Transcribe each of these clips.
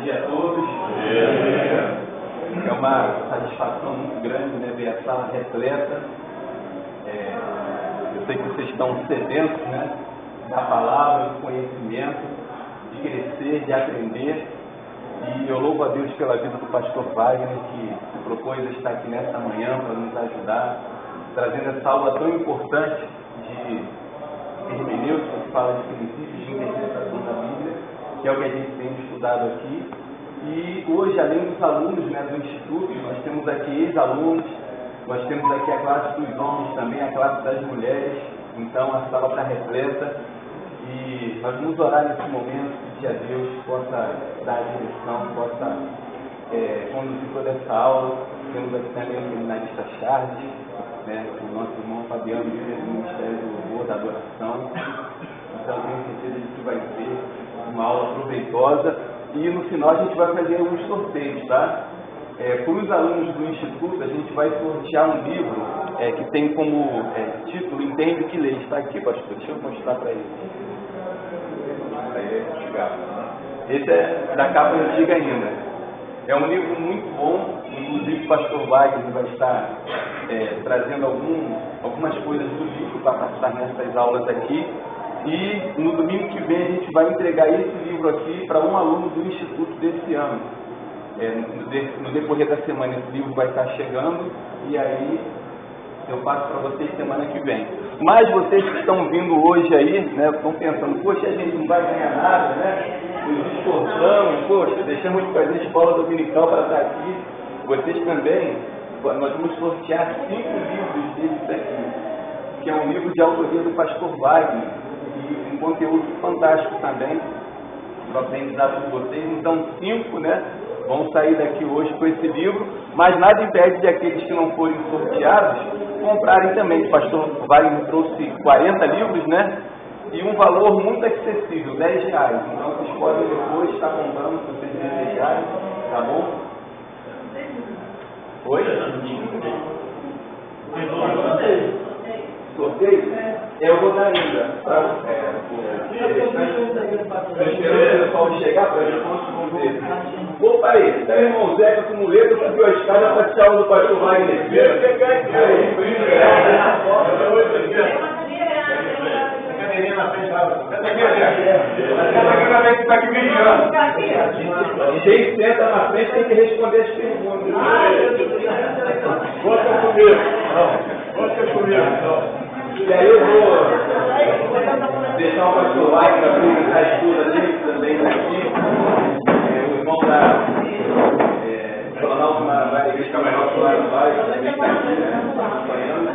dia a todos. É uma satisfação muito grande, né, ver a sala repleta. Eu sei que vocês estão sedentos, né, da palavra, do conhecimento, de crescer, de aprender. E eu louvo a Deus pela vida do pastor Wagner, que se propôs a estar aqui nesta manhã para nos ajudar, trazendo essa aula tão importante de hermenêutica, que fala de princípios de interpretação da Bíblia, que é o que a gente tem estudado aqui. E hoje, além dos alunos, né, do Instituto, nós temos aqui ex-alunos, nós temos aqui a classe dos homens também, a classe das mulheres. Então a sala está repleta e nós vamos orar nesse momento, que a Deus possa dar a direção, possa conduzir toda essa aula. Temos aqui também o seminarista Charles, né, o nosso irmão Fabiano, líder do Ministério do Louvor, da Adoração. Então tenho certeza de que vai ser uma aula proveitosa. E no final a gente vai fazer alguns sorteios, tá? Para os alunos do Instituto, a gente vai sortear um livro que tem como título Entende o que Lê. Está aqui, pastor, deixa eu mostrar para eles. Esse é da capa antiga ainda. É um livro muito bom, inclusive o pastor Wagner vai estar trazendo algumas coisas do livro para passar nessas aulas aqui. E no domingo que vem a gente vai entregar esse livro aqui para um aluno do Instituto desse ano. No decorrer da semana esse livro vai estar chegando e aí eu passo para vocês semana que vem. Mas vocês que estão vindo hoje aí, né, estão pensando, poxa, a gente não vai ganhar nada, né? Nos esforçamos, poxa, deixamos de fazer escola dominical para estar aqui. Vocês também, nós vamos sortear 5 livros desses aqui, que é um livro de autoria do pastor Wagner, e um conteúdo fantástico também, para o aprendizado de vocês. Então 5, né, vão sair daqui hoje com esse livro, mas nada impede de aqueles que não forem sorteados comprarem também. O pastor Wagner trouxe 40 livros, né? E um valor muito acessível, R$10. Então vocês podem depois estar comprando se vocês desejarem, tá bom? Oi? Sorteio? Eu vou dar ainda. Estou esperando o pessoal chegar para a gente responder. Opa aí, tá o irmão Zeca com muleta, subiu a escada para tirar aula do pastor Wagner. Cadeirinha na frente, está aqui brilhando. Quem senta na frente tem que responder as perguntas. Bota comigo. Bota comigo. E aí eu vou deixar o pastor Wagner para apresentar a estuda dele, que também está aqui. O irmão da Planalto Maranguá, da Igreja Camarão Maranguá, também está aqui, né, acompanhando.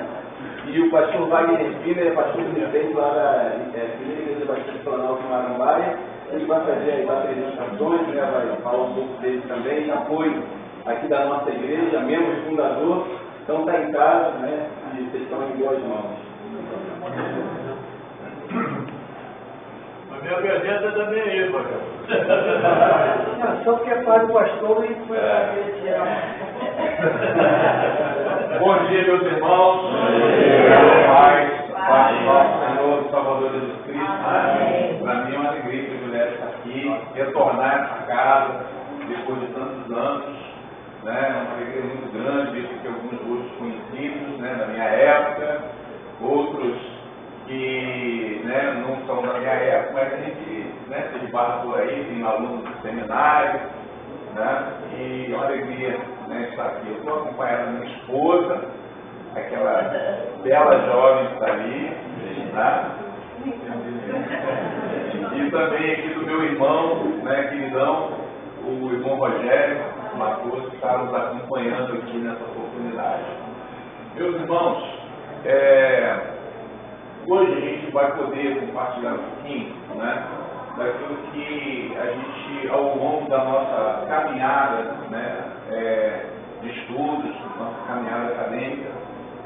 E o pastor Wagner Espina é pastor presidente lá da Igreja Batista Planalto Maranguá. Ele vai fazer as apresentações, né, vai falar um pouco dele também. Já foi aqui da nossa igreja, membro fundador. Então está em casa, né, e vocês estão em boas mãos. A minha presença também é aí, pastor. Só porque é pai do pastor e foi Bom dia, meus irmãos. Paz do nosso Senhor e Salvador Jesus Cristo. Para mim é uma alegria e privilégio estar aqui, retornar a essa casa depois de tantos anos. Né? É uma alegria muito grande, visto que alguns rostos conhecidos, né, da minha época, outros que, né, não são da minha época, mas a gente, né, se esbarra por aí, tem alunos do seminário, né, e é uma alegria, né, estar aqui. Eu estou acompanhando a minha esposa, aquela bela jovem que está ali, né, e também aqui do meu irmão, né, queridão, o irmão Rogério Matoso, que está nos acompanhando aqui nessa oportunidade. Meus irmãos, hoje a gente vai poder compartilhar um pouquinho, né, daquilo que a gente, ao longo da nossa caminhada, né, de estudos, nossa caminhada acadêmica,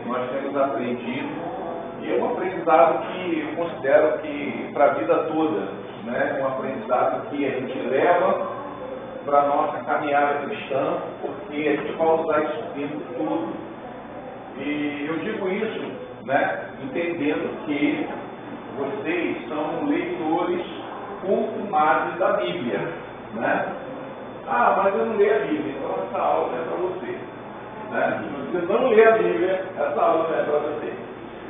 nós temos aprendido, e é um aprendizado que eu considero que para a vida toda, né, um aprendizado que a gente leva para a nossa caminhada cristã, porque a gente vai usar isso tempo todo. E eu digo isso, né, entendendo que vocês são leitores consumados da Bíblia, né? mas eu não leio a Bíblia, então essa aula não é para você. Né? Se você não lê a Bíblia, essa aula não é para você.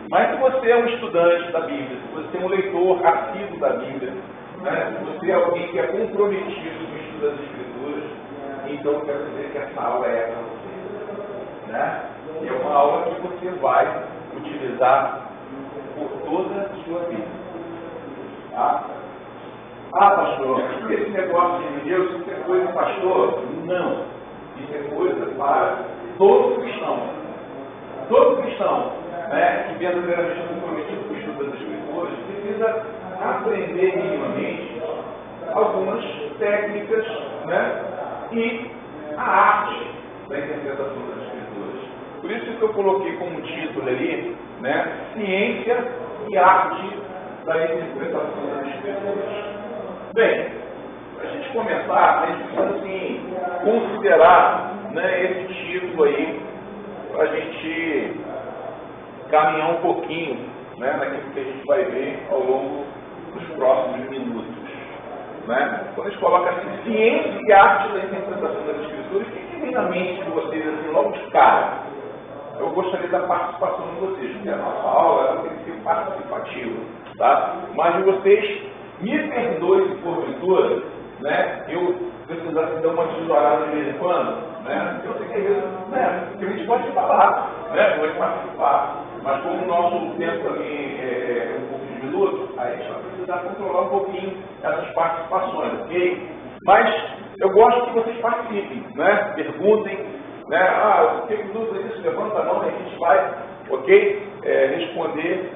Mas se você é um estudante da Bíblia, se você é um leitor assíduo da Bíblia, né? Se você é alguém que é comprometido com o estudo das Escrituras, então eu quero dizer que essa aula é para você. Né? E é uma aula que você vai utilizar por toda a sua vida. Tá? Ah, pastor, esse negócio de Deus, isso é coisa do pastor? Não. Isso é coisa para todo cristão. Todo cristão, né, que verdadeiramente comprometido com o estudo das Escrituras precisa aprender minimamente algumas técnicas, né, e a arte da interpretação das Escrituras. Por isso que eu coloquei como título ali, né, Ciência e Arte da Interpretação das Escrituras. Bem, para a gente começar, a gente precisa assim, considerar, né, esse título aí, para a gente caminhar um pouquinho, né, naquilo que a gente vai ver ao longo dos próximos minutos. Né? Quando a gente coloca assim, ciência e arte da interpretação das Escrituras, o que vem na mente de vocês, assim, logo de cara? Eu gostaria da participação de vocês, porque a nossa aula ela tem que ser participativa, tá? Mas de vocês, me perdoe se porventura, né, eu precisasse dar uma tesourada de vez em quando, né? Eu sei que às vezes, né, que a gente pode falar, né, pode participar, mas como o nosso tempo também é um pouco diminuto, aí a gente vai precisar controlar um pouquinho essas participações, ok? Mas eu gosto que vocês participem, né? Perguntem, né? Ah, tem dúvida disso? Levanta a mão e a gente vai, ok? Responder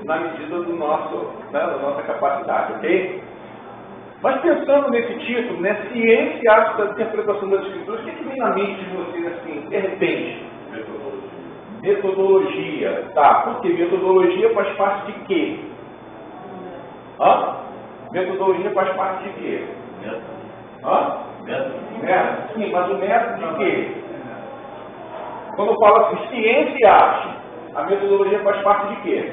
na medida do nosso, né, da nossa capacidade, ok? Mas pensando nesse título, né, Ciência e Arte da Interpretação das Escrituras, o que vem na mente de vocês assim, de repente? Metodologia. Tá, porque metodologia faz parte de quê? Hã? Metodologia faz parte de quê? Hã? Método. Sim, mas o método de quê? Quando eu falo assim, ciência e arte, a metodologia faz parte de quê?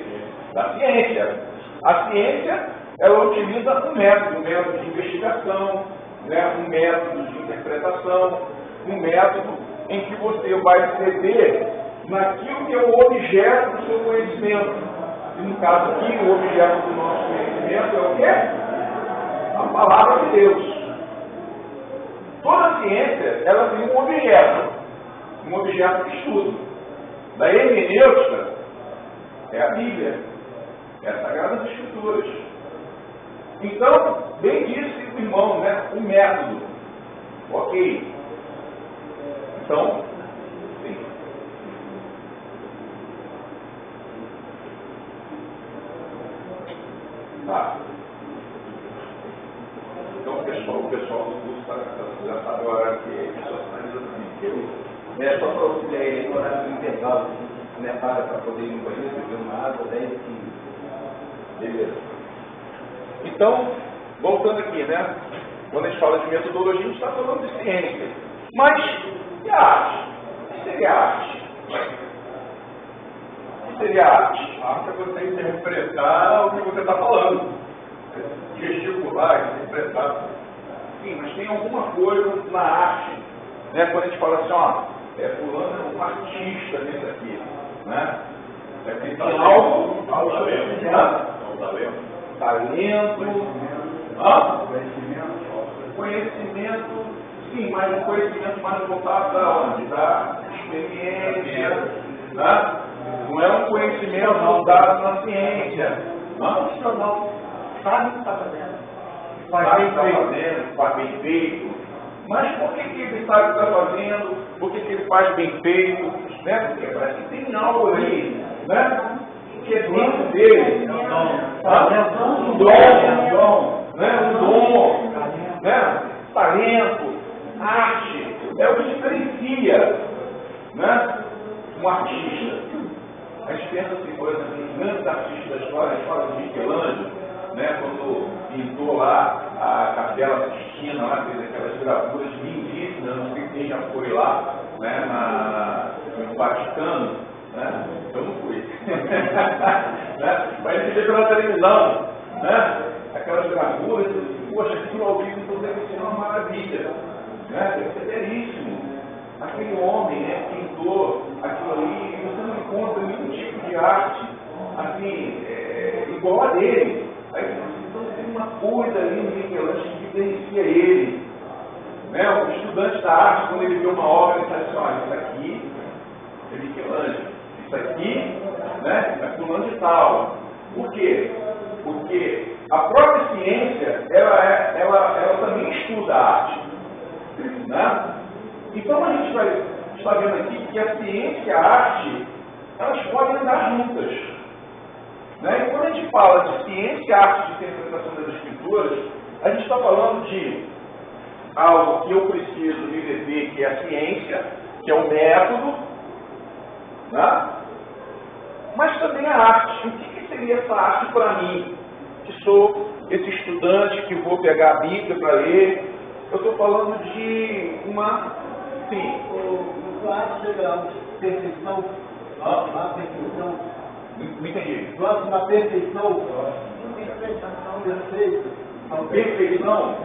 Da ciência. A ciência, ela utiliza um método de investigação, né, um método de interpretação, um método em que você vai ceder naquilo que é o objeto do seu conhecimento. E no caso aqui, o objeto do nosso conhecimento é o quê? A palavra de Deus. Toda ciência, ela tem um objeto de estudo. Da hermenêutica é a Bíblia, é as Sagradas Escrituras. Então, bem disse o irmão, né? O método. Ok. Então, sim. Tá. Então, o pessoal do curso já sabe a hora que a pessoa finaliza também. Só para auxiliar ele, no horário do intervalo, né, para poder ir no banheiro, beber uma água, 10 e 15. Beleza. Então, voltando aqui, né? Quando a gente fala de metodologia, a gente está falando de ciência. Mas, e a arte? O que seria arte? O que seria arte? Arte é você interpretar o que você está falando. Gesticular, interpretar. Sim, mas tem alguma coisa na arte, né? Quando a gente fala assim, ó, fulano é um artista nisso aqui, né? Tem algo, talento, conhecimento, sim, mas um conhecimento mais voltado para onde? Da experiência, né? Não é um conhecimento voltado na ciência. Profissional. Sabe o que está fazendo. Faz bem feito. Mas por que ele sabe o que está fazendo? Por que ele faz bem feito? Né? Porque parece que tem algo ali, né? Que é dentro dele. Um dom, né? Talento, arte. É o que diferencia, né, um artista. A gente pensa assim, por exemplo, nos grandes artistas da história, a gente fala de Michelangelo, né, quando pintou lá a Capela Sistina, lá, fez aquelas gravuras lindíssimas, não sei quem já foi lá, né, no Vaticano, né, eu não fui. Né, mas a gente vê pela televisão, né, aquelas gravuras, poxa, aquilo ao vivo então deve ser uma maravilha. né? Deve ser belíssimo. Aquele homem, né, pintou aquilo ali, e você não encontra nenhum tipo de arte assim, igual a dele. Aí então tem uma coisa ali no Michelangelo que diferencia ele. Né? O estudante da arte, quando ele vê uma obra, ele diz assim, olha, isso aqui é Michelangelo, isso aqui, né, é fulano de tal. Por quê? Porque a própria ciência, ela também estuda a arte. Né? Então a gente está vendo aqui que a ciência e a arte, elas podem andar juntas. Né? E quando a gente fala de ciência, arte e interpretação das escrituras, a gente está falando de algo que eu preciso me deter, que é a ciência, que é o método, né? Mas também a arte. O que seria essa arte para mim, que sou esse estudante que vou pegar a Bíblia para ler? Eu estou falando de uma... Sim. O arte chega à perfeição, à perfeição. Não entendi. Próximo à perfeição, perfeito. Perfeição?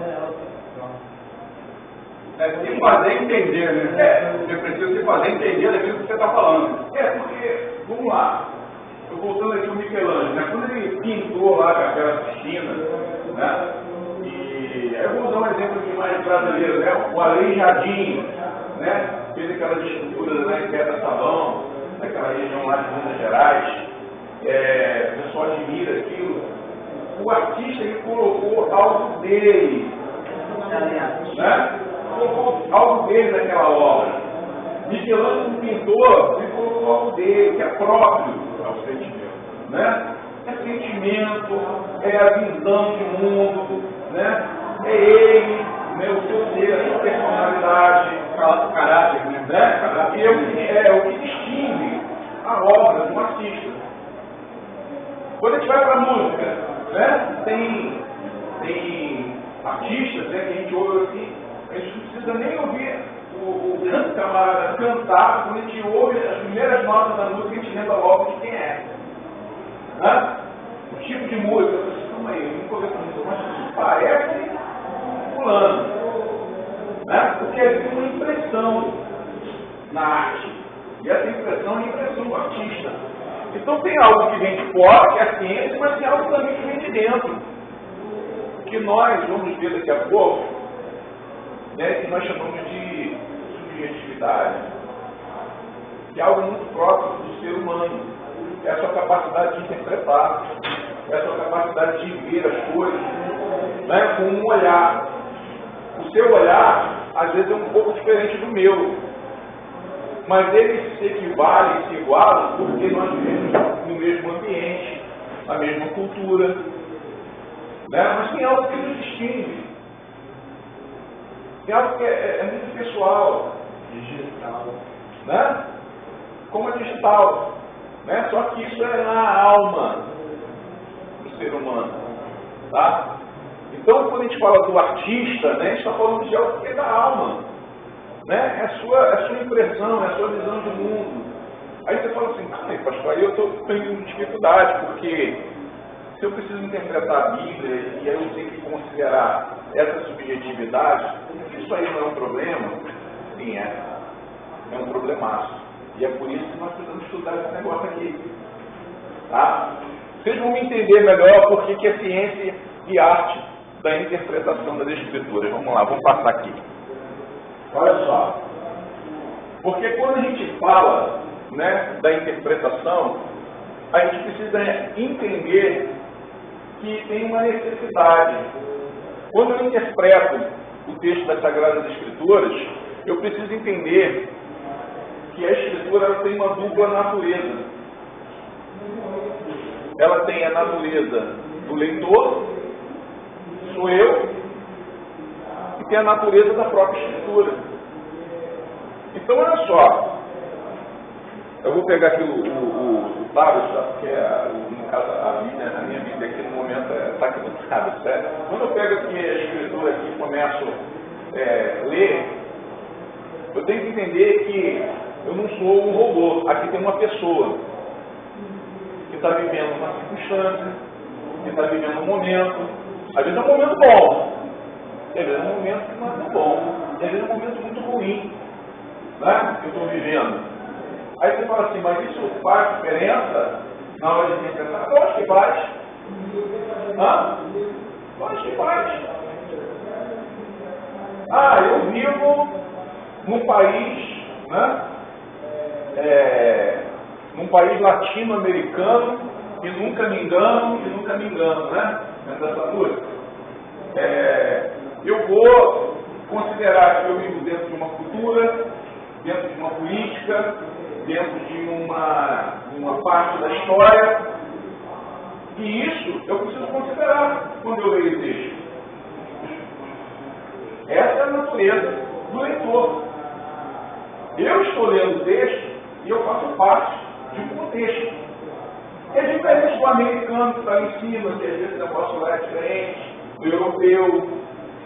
Se fazer entender, né? Você precisa se fazer entender daquilo que você está falando. Porque, vamos lá, eu voltando aqui ao Michelangelo, né? Quando ele pintou lá com aquela piscina, né? E eu vou usar um exemplo aqui mais brasileiro, né? O Aleijadinho, né? Fez aquelas esculturas lá em Pedra Sabão, naquela região lá de Minas Gerais. O pessoal admira aquilo. O artista, ele colocou algo dele, né? Colocou algo dele naquela obra. Michelangelo, um pintor, ele colocou algo dele, que é próprio ao sentimento. Né? É sentimento, é a visão de mundo, né? É ele, né? O seu ser, a sua personalidade, o caráter, né? E é o que distingue a obra de um artista. Quando a gente vai para a música, né? Tem artistas, né, que a gente ouve assim, a gente não precisa nem ouvir o camarada cantar, quando a gente ouve as primeiras notas da música, a gente lembra logo de quem é. Né? O tipo de música, eu disse, calma aí, eu nunca ouvi essa música, mas isso parece fulano. Né? Porque tem uma impressão na arte. E essa impressão é a impressão do artista. Então tem algo que vem de fora, que é a ciência, mas tem algo também que vem de dentro. Que nós vamos ver daqui a pouco, né, que nós chamamos de subjetividade, que é algo muito próprio do ser humano. É a sua capacidade de interpretar, é a sua capacidade de ver as coisas, né, com um olhar. O seu olhar, às vezes, é um pouco diferente do meu, mas eles se equivalem, se igualam, porque nós vivemos no mesmo ambiente, na mesma cultura, né? Mas tem algo que nos distingue, tem algo que é muito pessoal, Digital. né? Como a digital, né? Só que isso é na alma do ser humano, tá? Então, quando a gente fala do artista, né, a gente está falando de algo que é da alma, né? É a sua impressão, é a sua visão de mundo. Aí você fala assim, pastor, aí eu estou tendo dificuldade, porque se eu preciso interpretar a Bíblia e aí eu tenho que considerar essa subjetividade, isso aí não é um problema? Sim, é um problemaço. E é por isso que nós precisamos estudar esse negócio aqui. Tá? Vocês vão me entender melhor por que é ciência e arte da interpretação das Escrituras. Vamos lá, vamos passar aqui. Olha só. Porque quando a gente fala, né, da interpretação, a gente precisa entender que tem uma necessidade. Quando eu interpreto o texto das Sagradas Escrituras, eu preciso entender que a Escritura ela tem uma dupla natureza. Ela tem a natureza do leitor, sou eu, e tem a natureza da própria Escritura. Então, olha só. Eu vou pegar aqui o Tablet, tá? Porque no caso a minha Bíblia aqui no momento está aqui no Tablet, certo? Quando eu pego aqui a Escritura aqui e começo a ler, eu tenho que entender que eu não sou um robô. Aqui tem uma pessoa que está vivendo uma circunstância, que está vivendo um momento. Às vezes é um momento bom, às vezes é um momento que não é tão bom. e às vezes é um momento muito ruim, né, que eu estou vivendo. Aí você fala assim, mas isso faz diferença na hora de interpretar? Eu acho que faz. Eu acho que faz. Eu vivo num país, né, num país latino-americano e nunca me engano, né? Dentro dessa música. Eu vou considerar que eu vivo dentro de uma cultura, dentro de uma política, dentro de uma parte da história, e isso eu preciso considerar quando eu leio o texto. Essa é a natureza do leitor. Eu estou lendo o texto e eu faço parte de um contexto. É diferente do americano que está lá em cima, que às vezes o negócio lá é diferente, do europeu,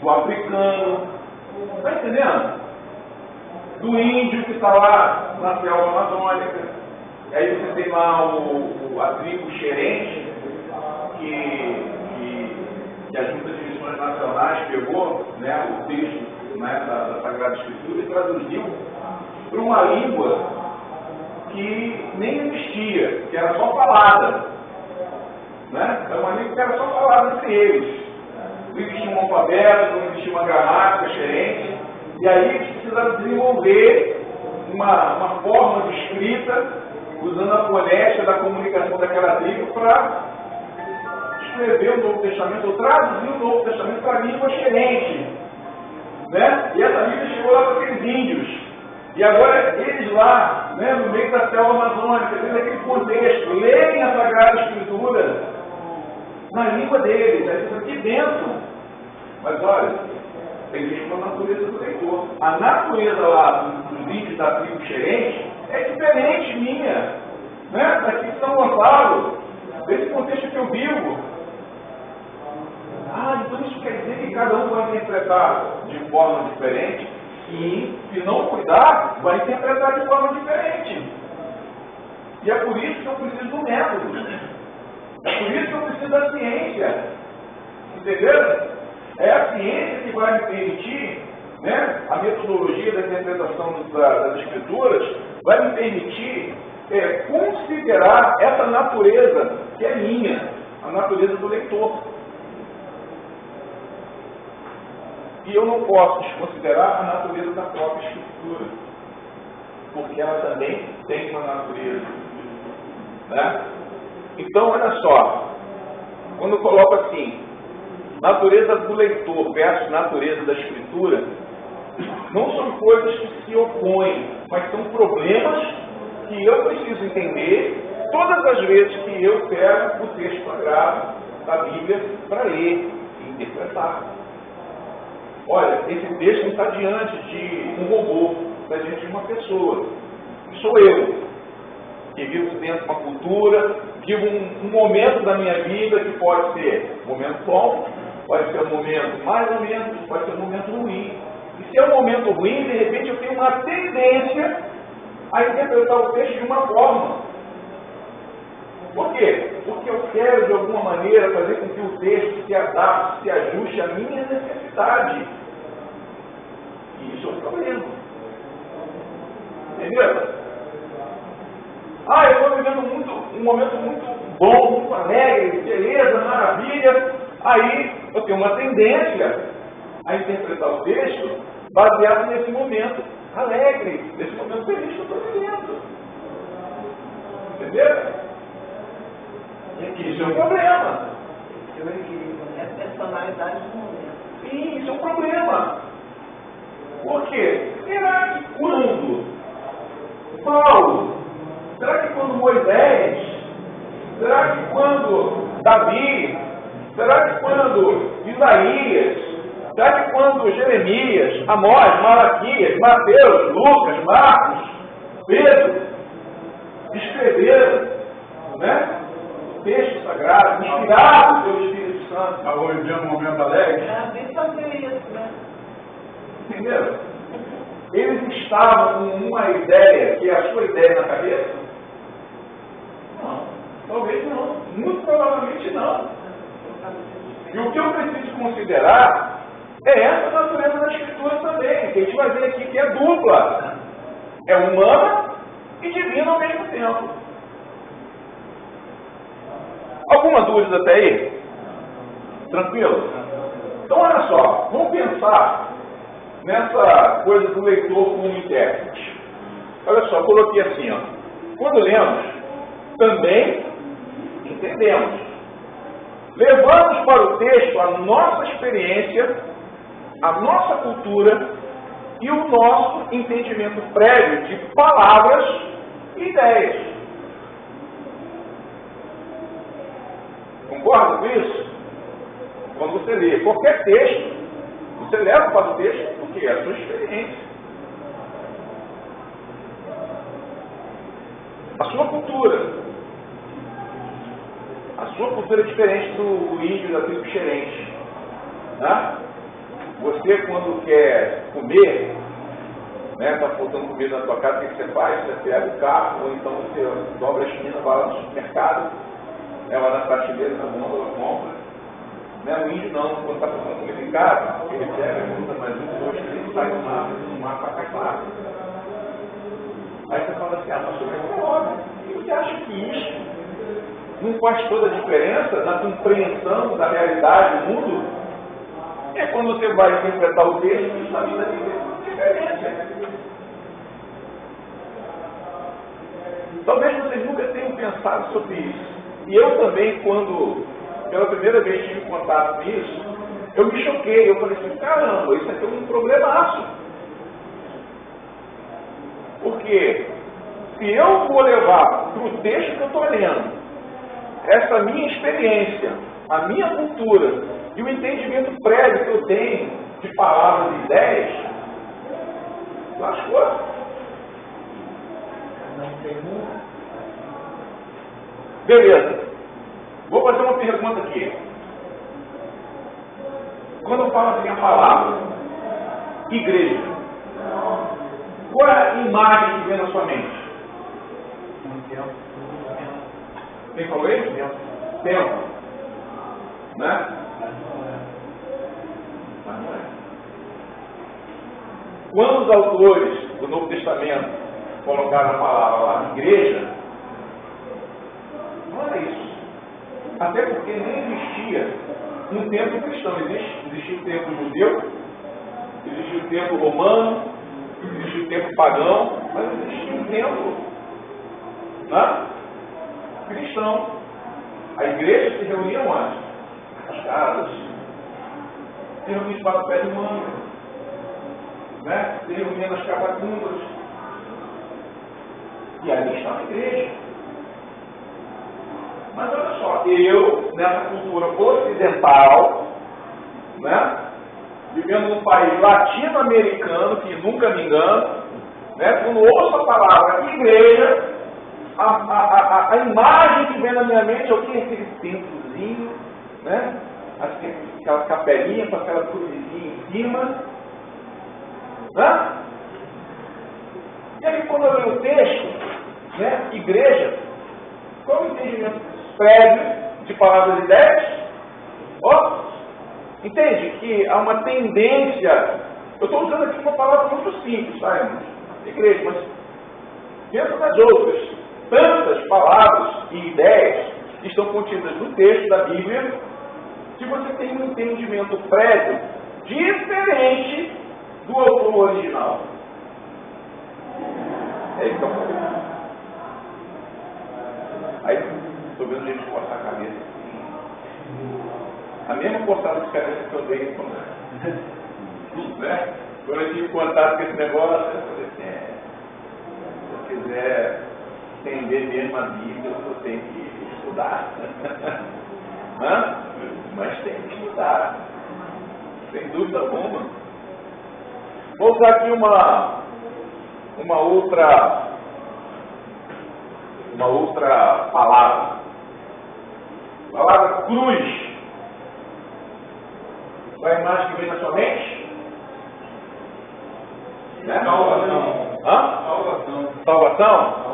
do africano. Está entendendo? Do índio que está lá na selva amazônica. E aí você tem lá a tribo xerente, que a Junta de Missões Nacionais pegou, né, o texto, né, da Sagrada Escritura e traduziu para uma língua que nem existia, que era só falada. Né? Era uma língua que era só falada entre eles. Não existia um alfabeto, não existia uma gramática xerente, e aí eles precisaram desenvolver uma forma de escrita, usando a fonética da comunicação daquela tribo para escrever o Novo Testamento, ou traduzir o Novo Testamento para a língua xerente. Né? E essa língua chegou lá para aqueles índios. E agora eles lá, né, no meio da selva amazônica, tendo aquele contexto, leem a Sagrada Escritura na língua deles, aqui dentro. Mas olha, tem visto a natureza do leitor. A natureza lá dos índios da tribo xerente é diferente minha, né? Daqui de São Gonçalo, desse contexto que eu vivo. Então isso quer dizer que cada um vai interpretar de forma diferente e, se não cuidar, vai interpretar de forma diferente. E é por isso que eu preciso do método. É por isso que eu preciso da ciência. Entenderam? É a ciência que vai me permitir, né, a metodologia da interpretação das Escrituras, vai me permitir considerar essa natureza que é minha, a natureza do leitor. E eu não posso desconsiderar a natureza da própria Escritura, porque ela também tem uma natureza. Né? Então, olha só, quando eu coloco assim, natureza do leitor versus natureza da Escritura, não são coisas que se opõem, mas são problemas que eu preciso entender todas as vezes que eu pego o texto sagrado da Bíblia para ler e interpretar. Olha, esse texto não está diante de um robô, está diante de uma pessoa. Sou eu, que vivo dentro de uma cultura, vivo um momento da minha vida que pode ser um momento bom, pode ser um momento mais ou menos, pode ser um momento ruim. E se é um momento ruim, de repente eu tenho uma tendência a interpretar o texto de uma forma. Por quê? Porque eu quero, de alguma maneira, fazer com que o texto se adapte, se ajuste à minha necessidade. E isso é um problema. Entendeu? Eu estou vivendo um momento muito bom, muito alegre, beleza, maravilha. Aí eu tenho uma tendência a interpretar o texto baseado nesse momento alegre, nesse momento feliz que eu estou vivendo. Entendeu? Isso é um problema. É a personalidade do momento. Sim, isso é um problema. Por quê? Será que quando Paulo, será que quando Moisés, será que quando Davi, será que quando Isaías, será que quando Jeremias, Amós, Malaquias, Mateus, Lucas, Marcos, Pedro, escreveram, né? Texto sagrado, inspirado pelo Espírito Santo. Estava vivendo um momento alegre. Davi fazia isso, né? Entenderam? Eles estavam com uma ideia, que é a sua ideia na cabeça? Não. Talvez não. Muito provavelmente não. E o que eu preciso considerar É essa a natureza da Escritura também, que a gente vai ver aqui que é dupla. É humana e divina ao mesmo tempo. Alguma dúvida até aí? Tranquilo? Então olha só, vamos pensar nessa coisa do leitor como intérprete. Olha só, coloquei assim, ó. Quando lemos, também entendemos. Levamos para o texto a nossa experiência, a nossa cultura e o nosso entendimento prévio de palavras e ideias. Concorda com isso? Quando você lê qualquer texto, você leva para o texto porque é a sua experiência. A sua cultura. A sua cultura é diferente do índio da tribo xerente. Né? Você, quando quer comer, está faltando comida na tua casa, o que você faz? Você pega o carro, ou então você dobra a esquina, vai lá no supermercado, vai na prateleira, na gôndola, compra. O índio não, quando está fazendo comida em casa, ele pega, conta mais 1, 2, 3, sai do mar para cá. Aí você fala assim, mas isso é óbvio. E você acha que isso não faz toda a diferença na compreensão da realidade do mundo? É quando você vai interpretar o texto, justamente da diferença. Talvez vocês nunca tenham pensado sobre isso. E eu também, quando pela primeira vez tive contato com isso, eu me choquei. Eu falei assim, caramba, isso aqui é um problemaço. Porque se eu vou levar para o texto que eu estou lendo, essa minha experiência, a minha cultura e o entendimento prévio que eu tenho de palavras e ideias, lascou. Beleza. Vou fazer uma pergunta aqui. Quando eu falo assim a palavra igreja, qual é a imagem que vem na sua mente? Quem falou isso? Tempo. Né? Mas não é. Quando os autores do Novo Testamento colocaram a palavra lá, igreja, não era isso. Até porque nem existia um templo cristão. Existia o templo judeu, existia o templo romano, existia o templo pagão, mas existia um templo cristão. A igreja se reunia onde? Nas casas. Se reunia para o pé de manga. Se reunia nas catacumbas. E ali está a igreja. Mas olha só, eu, nessa cultura ocidental, vivendo num país latino-americano, que nunca me engano, quando ouço a palavra igreja, a imagem que vem na minha mente é o quê? Aquele templozinho, aquela capelinha com aquela cruzinha em cima. E aí quando eu leio o texto, igreja, qual o entendimento prévio de palavras e ideias? Entende que há uma tendência. Eu estou usando aqui uma palavra muito simples, tá, irmãos? Igreja, mas pensa nas outras tantas palavras e ideias que estão contidas no texto da Bíblia, que você tem um entendimento prévio diferente do autor original. É isso que eu falei. Aí, estou vendo gente cortar a cabeça. A mesma cortada de cabeça que eu dei quando eu tive contato com esse negócio, eu falei assim, se eu quiser entender mesmo a Bíblia, eu tenho que estudar. Mas tem que estudar. Sem dúvida alguma. Vou usar aqui uma outra palavra. Palavra cruz. Qual é a imagem que vem na sua mente? Salvação. Salvação?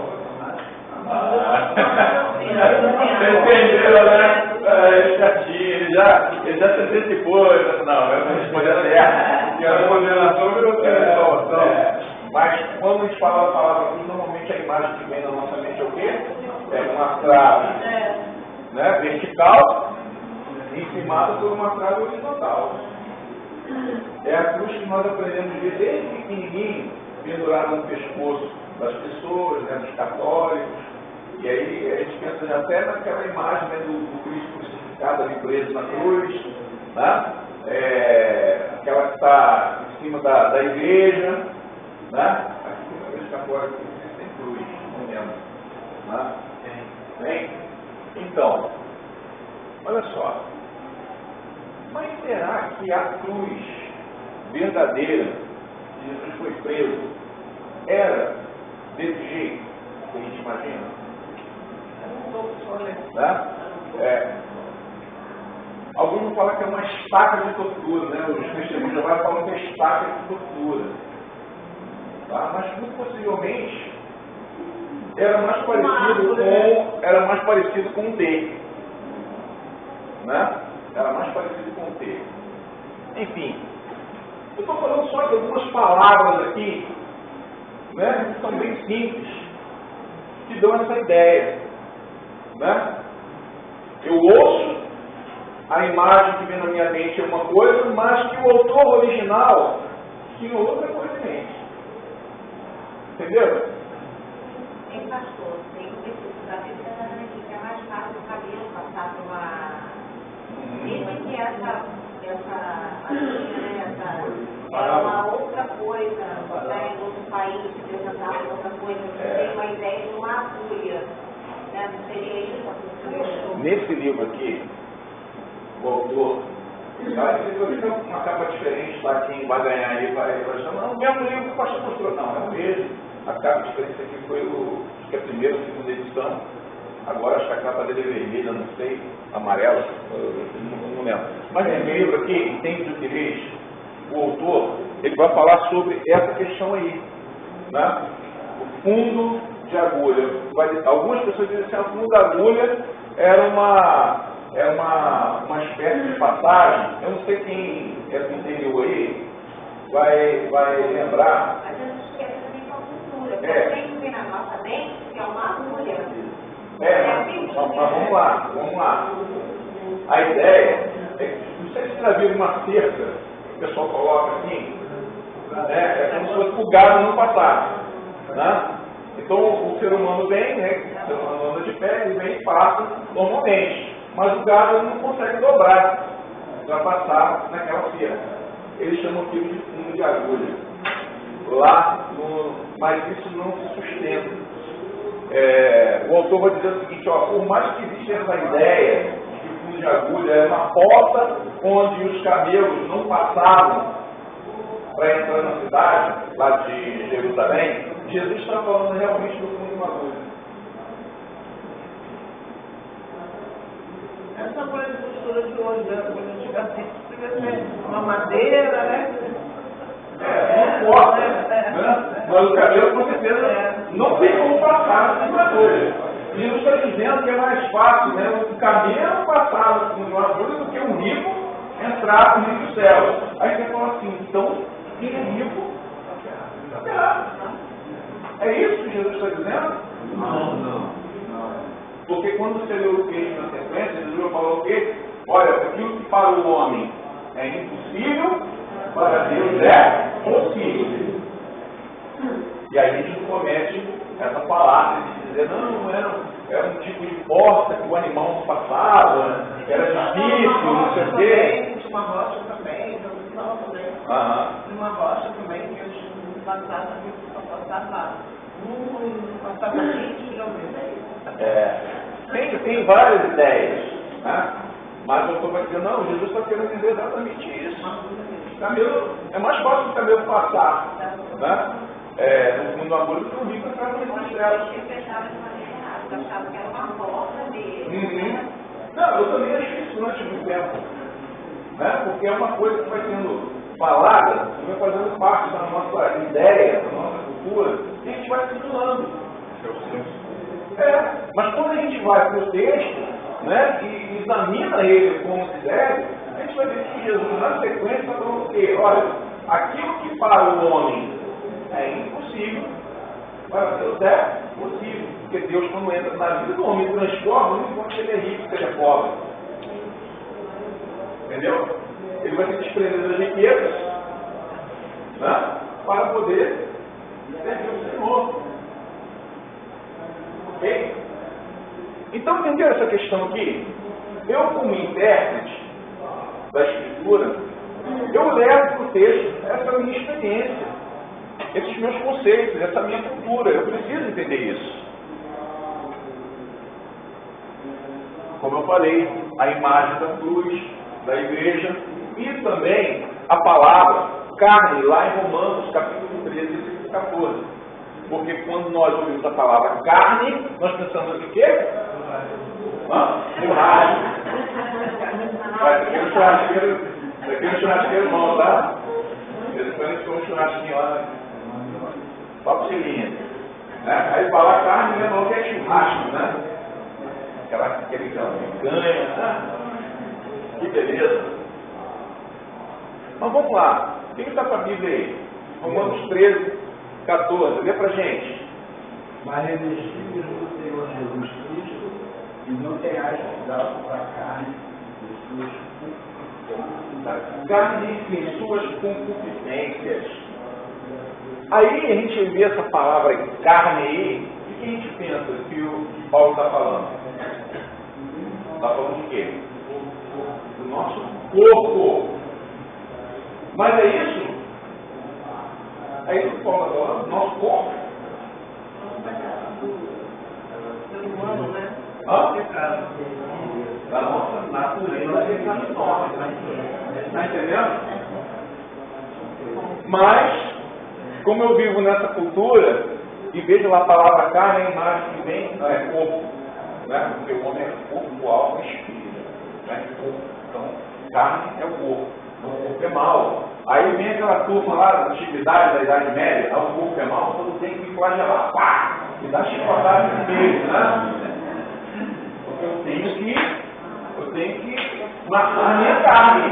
Vocês entenderam, né? Chatinho, ele já se antecipou, não, eu vou responder certo. E a condenação virou salvação. Mas quando a gente fala a palavra cruz, normalmente a imagem que vem na nossa mente é o quê? É uma trave, né, vertical, encimada por uma trave horizontal. É a cruz que nós aprendemos a ver desde pequenininho, pendurada no pescoço das pessoas, né, dos católicos. E aí a gente pensa até naquela imagem, né, do Cristo crucificado ali preso na cruz, né? Aquela que está em cima da igreja, né? Aqui na igreja católica tem cruz, não lembro. Né? Tem? Então, olha só. Mas será que a cruz verdadeira que Jesus foi preso era desse jeito que a gente imagina? Né? Alguns vão falar que é uma estaca de tortura, né? Os cristianos já falam que é estaca de tortura. Tá? Mas muito possivelmente era mais parecido com um T. Né? Era mais parecido com um T. Enfim, eu estou falando só de algumas palavras aqui, né? Que são bem simples, que dão essa ideia. Né? Eu ouço, a imagem que vem na minha mente é uma coisa, mas que o autor original tinha outra coisa em mente. Entendeu? Tem pastor, tem necessidade que é mais fácil o cabelo passar por uma... Dizem que essa é uma outra coisa, né? Em outro país, representar outra coisa, tem uma ideia de uma agulha. Né? Não seria isso a cultura? Nesse livro aqui, o autor, uma capa diferente, tá? Quem vai ganhar aí vai achar, não, o mesmo livro que o pastor mostrou, não, é o mesmo. A capa diferente aqui foi acho que a primeira ou segunda edição. Agora acho que a capa dele é vermelha, não sei, amarela, não lembro. Mas nesse livro aqui, em Tempos Úteis, o autor, ele vai falar sobre essa questão aí, né? O fundo de agulha. Algumas pessoas dizem assim, o fundo da agulha era uma espécie de passagem. Eu não sei quem é do interior aí vai lembrar. Mas eu não esqueço também com a cultura. Tem que ver na nossa mente que é uma agulha. Mas vamos lá. A ideia é, não sei se vocês já viram uma cerca que o pessoal coloca assim, né? É como se fosse o gado não passar. Né? Então o ser humano vem, né? O ser humano anda de pé, ele vem e passa normalmente. Mas o gado não consegue dobrar para passar naquela cerca. Eles chamam aquilo de fundo de agulha. Mas isso não se sustenta. O autor vai dizer o seguinte, ó, por mais que exista essa ideia de que o fundo de agulha é uma porta onde os camelos não passavam para entrar na cidade, lá de Jerusalém, Jesus está falando realmente do fundo de uma agulha. Essa coisa de costura de hoje, né? Antigamente, devia ser uma madeira, né? Não importa, né? Mas o cabelo, com certeza, não tem como passar numa agulha. E Jesus está dizendo que é mais fácil, né? O camelo passar no fundo de uma agulha do que um rico entrar no reino dos céus. Aí você fala assim, então, quem é rico, está ferrado. É isso que Jesus está dizendo? Não. Porque quando você lê o texto na sequência, Jesus falou o quê? Olha, aquilo que para o homem é impossível, para Deus é possível. E aí a gente comete essa palavra de dizer, não era um tipo de porta que o animal não passava, era difícil, não sei o quê. Tinha uma rocha também, uma rocha também que eles passavam, não passava 20 quilômetros. Tem várias ideias, né? Mas eu estou dizendo, não, Jesus está querendo dizer exatamente isso. Camelo, é mais fácil o camelo passar, né? No fundo do agulha do que o rico entrar no reino dos céus. Eu fechava de maneira errada, eu achava que era uma porta dele. Não, eu também achei isso durante muito tempo, né? Porque é uma coisa que vai sendo falada, que vai fazendo parte da nossa ideia, da nossa cultura, e a gente vai assimilando. Mas quando a gente vai para o texto, né, e examina ele como se deve, a gente vai ver que Jesus, na sequência, falou o quê? Olha, aquilo que para o homem é impossível, para Deus é possível. Porque Deus, quando entra na vida do homem, transforma, não importa se ele é rico, se ele é pobre. Entendeu? Ele vai se desprender das riquezas, né, para poder servir o Senhor. Ok? Então, entendeu essa questão aqui? Eu, como intérprete da Escritura, eu levo para o texto essa minha experiência, esses meus conceitos, essa minha cultura. Eu preciso entender isso. Como eu falei, a imagem da cruz, da igreja, e também a palavra carne, lá em Romanos, capítulo 13, versículo 14. Porque quando nós ouvimos a palavra carne, nós pensamos em quê? Churrasco. Daquele churrasqueiro não, tá? Depois a gente come um churrasquinho lá. Só para cilindro. Aí falar carne, né? Não que é churrasco, né? Aquele picanha, né? Que beleza. Mas vamos lá. Quem está com a Bíblia aí? Romanos 13, 14. Lê pra gente. Mas revestimos do Senhor Jesus Cristo e não tenhais cuidado para a carne em suas concupiscências. Aí a gente vê essa palavra carne aí, o que a gente pensa que Paulo está falando? Está falando de quê? Do nosso corpo. Mas é isso? É isso que Paulo está falando? Nosso corpo. Da nossa natureza pecaminosa. Está entendendo? Mas, como eu vivo nessa cultura, e vejo lá a palavra carne, a imagem que vem, não é corpo. Né? Porque o homem é corpo, alma e espírito. Né? Então, carne é o corpo. O corpo é mal. Aí vem aquela turma lá da antiguidade, da Idade Média, o corpo é mal, todo tem que flagelar, pá! E dá chicotada no meio, né? Porque eu tenho que matar a minha carne.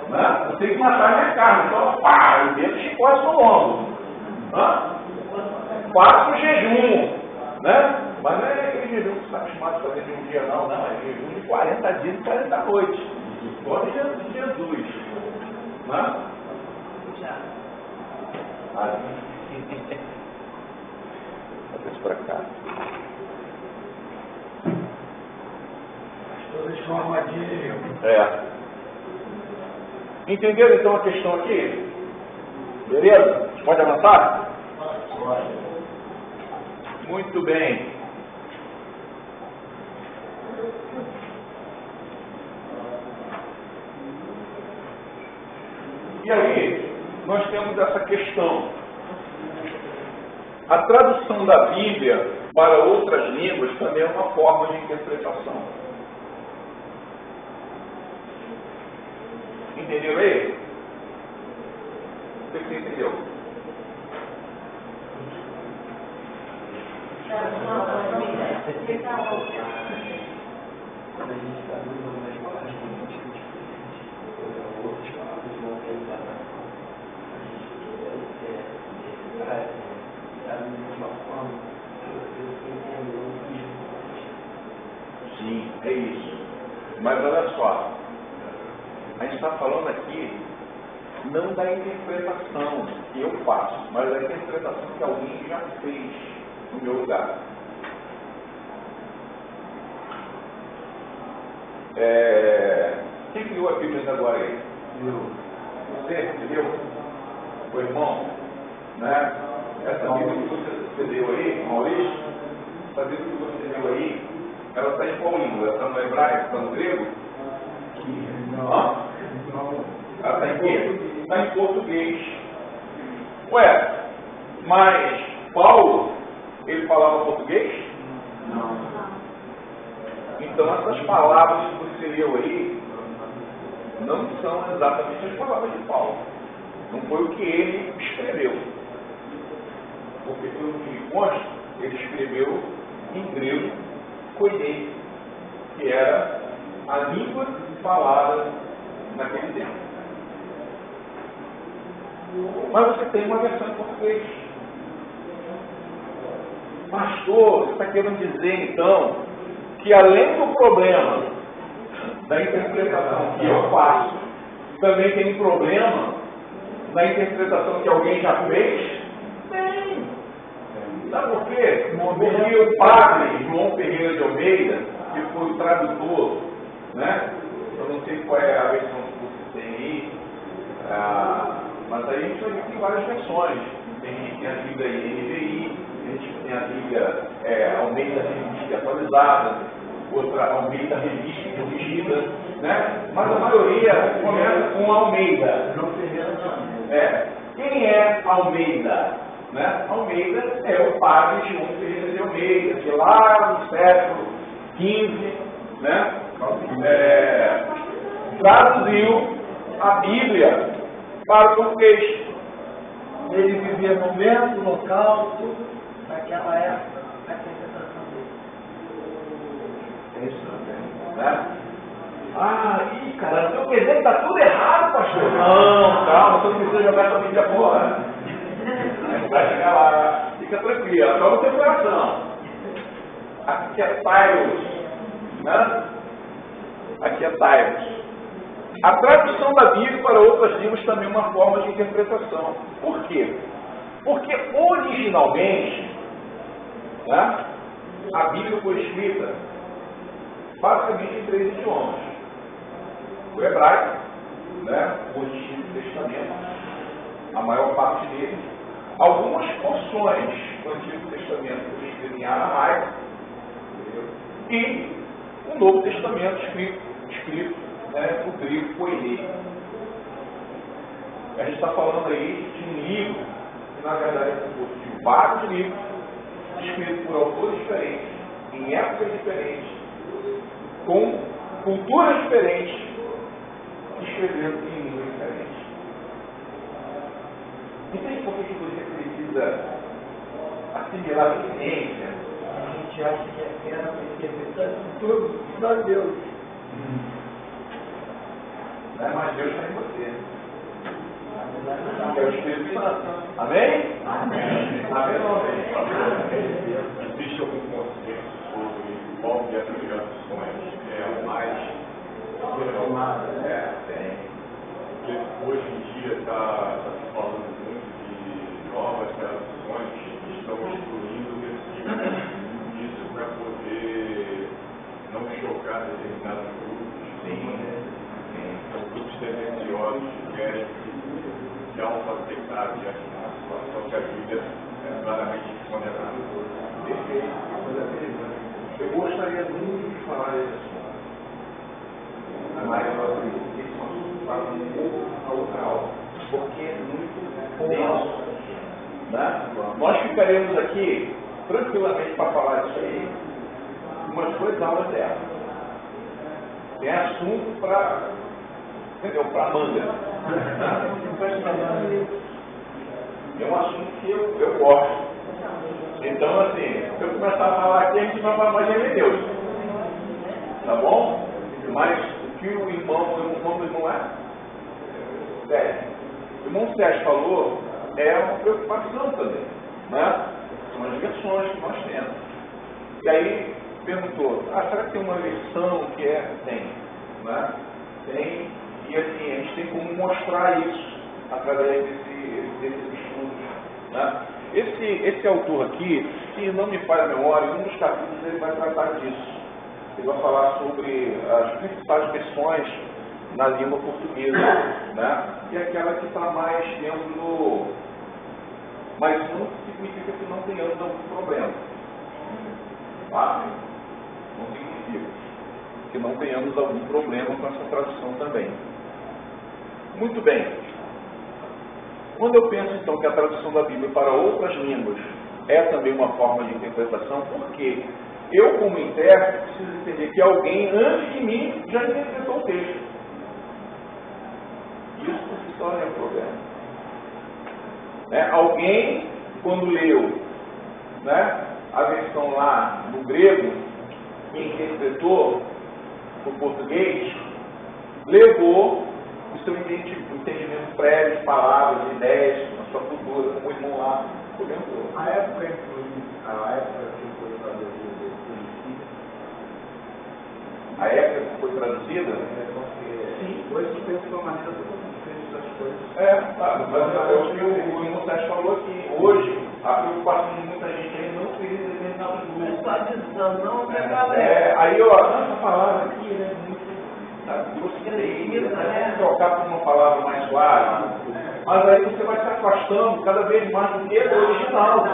Né? Eu tenho que matar a minha carne. Então, pá, eu meto chicote no ombro. Faço o jejum. Né? Mas não é aquele jejum que você está acostumado a fazer de um dia, não. Não, é jejum de 40 dias e 40 noites. Igual de Jesus. Né? Bota isso para cá. todas com armadilha. Entenderam então a questão aqui? Beleza? Pode avançar? Pode. Muito bem. E aí, nós temos essa questão. A tradução da Bíblia para outras línguas também é uma forma de interpretação. Entendeu aí? O que você entendeu? Sim, é isso. Mas olha só, a gente está falando aqui não da interpretação que eu faço, mas da interpretação que alguém já fez no meu lugar. Quem criou a Bíblia ainda agora aí? Você entendeu? O irmão, né? Essa Bíblia que você deu aí, Maurício, essa Bíblia que você deu aí, ela está em qual língua? Ela está no hebraico? Está no grego? Não. Ela está em quê? Está em português. Ué, mas Paulo, ele falava português? Não. Então essas palavras que você leu aí não são exatamente as palavras de Paulo. Não foi o que ele escreveu. Porque pelo que me consta, ele escreveu em grego koiné. que era a língua falada naquele tempo. Mas você tem uma versão em português. Pastor, você está querendo dizer então que além do problema da interpretação que eu faço, também tem um problema na interpretação que alguém já fez? Tem. Sabe por quê? Porque o padre João Ferreira de Almeida, que foi o tradutor, né? Eu não sei qual é a versão que você tem aí, mas aí a gente tem várias versões. Tem a Bíblia NVI, a gente tem a Bíblia Almeida Revista atualizada, outra Almeida Revista corrigida, né? Mas a maioria começa com Almeida. Quem é Almeida? Né? Almeida é o padre João Ferreira de Almeida, que lá no século XV, né? Traduziu a Bíblia para o português. Ele vivia momento, local, tudo naquela época, a interpretação dele. É isso também. Né? Cara, seu presente está tudo errado, pastor. Não, calma, você não precisa jogar essa Bíblia fora. Vai chegar lá, fica tranquilo, só no teu coração. Aquietai-vos, né? Aquietai-vos. A tradução da Bíblia para outras línguas também é uma forma de interpretação. Por quê? Porque originalmente, né, a Bíblia foi escrita basicamente em 3 idiomas. O hebraico, né, o Antigo Testamento, a maior parte dele, algumas porções do Antigo Testamento escritas em aramaico e o Novo Testamento escrito né, no grego koiné. A gente está falando aí de um livro que na verdade é composto de vários livros escritos por autores diferentes, em épocas diferentes, com culturas diferentes, escrevendo em línguas diferentes. Entende por que você precisa assimilar a ciência? A gente acha que era para interpretar tudo, só Deus. Mas Deus está em você. Que é o Espírito Santo. Amém? Amém. Amém ou amém? Existe algum consenso sobre qual dessas gerações é o mais Reformado. Tem. Porque hoje em dia está se falando muito de novas traduções que estão excluindo o versículo. Isso para poder não chocar determinados grupos. São grupos tendenciosos que querem se auto-aceitar diante da situação que a Bíblia é claramente condenada. Eu gostaria muito de falar desse assunto. Mas eu acredito que esse assunto vai um pouco a outra aula, porque é muito denso. Né? Nós ficaremos aqui tranquilamente para falar disso aí umas 2 aulas dela. Tem assunto para manga. É um assunto que eu gosto. Então, assim, se eu começar a falar aqui, a gente vai falar mais de Deus. Tá bom? Mas o que o nome do irmão é? Sérgio. O irmão Sérgio falou, é uma preocupação também. Né? São as versões que nós temos. E aí, perguntou, será que tem uma versão que é? Tem. Né? Tem. E assim, a gente tem como mostrar isso através desses estudos. Né? Esse autor aqui, se não me falha a memória, em um dos capítulos ele vai tratar disso. Ele vai falar sobre as principais versões na língua portuguesa, né? E aquela que está mais dentro do... Mas isso não significa que não tenhamos algum problema. Tá? Não significa que não tenhamos algum problema com essa tradução também. Muito bem. Quando eu penso, então, que a tradução da Bíblia para outras línguas é também uma forma de interpretação, porque eu, como intérprete, preciso entender que alguém antes de mim já interpretou o texto. Isso por si só não é um problema. Né? Alguém, quando leu, né, a versão lá no grego, interpretou, para o português, levou o seu entendimento prévio de palavras, de ideias, a sua cultura, como o irmão lá comentou. A época que foi traduzida A época que foi traduzida? sim, hoje se pensa de uma maneira totalmente diferente das coisas. Claro, mas é o que o irmão Sérgio falou aqui. Hoje, a preocupação de muita gente é não ter determinados grupos. Aí, essa palavra aqui é muito grosseira, trocar por uma palavra mais suave. Mas aí você vai se afastando cada vez mais do que é original.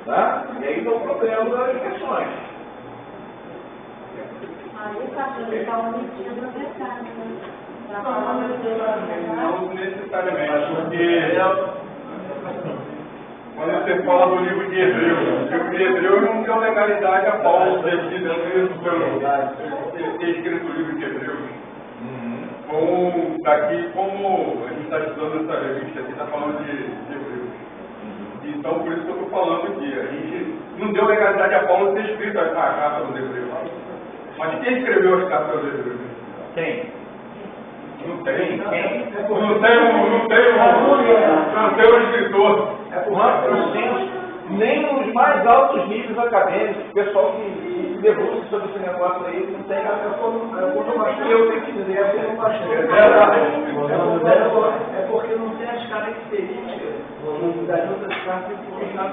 Né? E aí dá o problema das versões. Aí o pastor está omitindo a verdade, né? Não necessariamente, porque quando você fala do livro de Hebreus, o livro de Hebreus não deu legalidade a Paulo ter escrito o livro de Hebreus. Como a gente está estudando essa revista aqui, está falando de Hebreus. Então, por isso que eu estou falando aqui. A gente não deu legalidade a Paulo ter escrito a carta dos Hebreus. Mas quem escreveu as cartas dos Hebreus? Quem? Não tem. Não tem um escritor. É por nós temos nem nos mais altos níveis acadêmicos, o pessoal que se debruça sobre esse negócio aí, não tem eu tenho que dizer, é porque não tem as características das outras partes.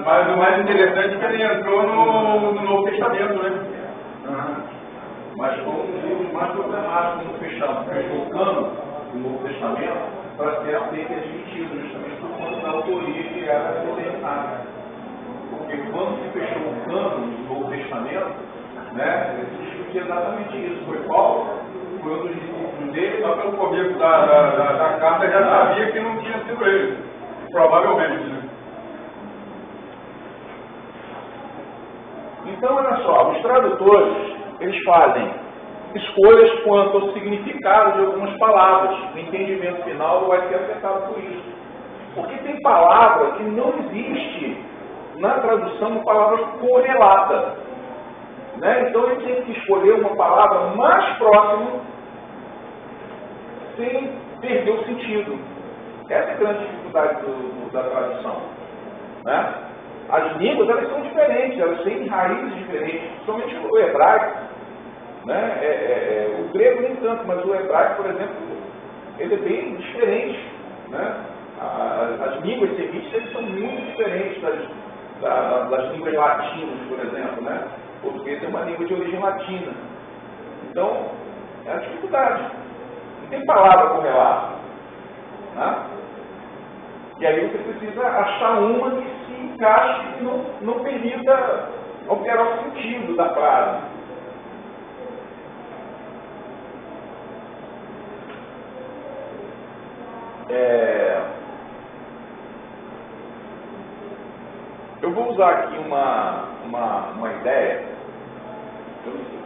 Mas o mais interessante é que ele entrou no Novo Testamento, né? Mas foi um dos livros mais problemáticos quando fechou o cano do Novo Testamento para ser aceito e admitido, justamente por conta da autoria que era determinada. Porque quando se fechou o cano do Novo Testamento, né, ele discutia exatamente isso. Foi Paulo, foi um dos discípulos dele, Só pelo começo da carta já sabia que não tinha sido ele. Provavelmente, né? Então, olha só, os tradutores, eles fazem escolhas quanto ao significado de algumas palavras. O entendimento final vai ser afetado por isso. Porque tem palavra que não existe na tradução uma palavra correlata. Né? Então, ele tem que escolher uma palavra mais próxima sem perder o sentido. Essa é a grande dificuldade da tradução. Né? As línguas, elas são diferentes, elas têm raízes diferentes, principalmente o hebraico. Né? O grego nem tanto, mas o hebraico, por exemplo, ele é bem diferente. Né? As línguas semitas, eles são muito diferentes das línguas latinas, por exemplo. Né? O português é uma língua de origem latina. Então, é a dificuldade. Não tem palavra correlata. Né? E aí você precisa achar uma que se encaixe e não permita alterar o sentido da frase. Eu vou usar aqui uma ideia.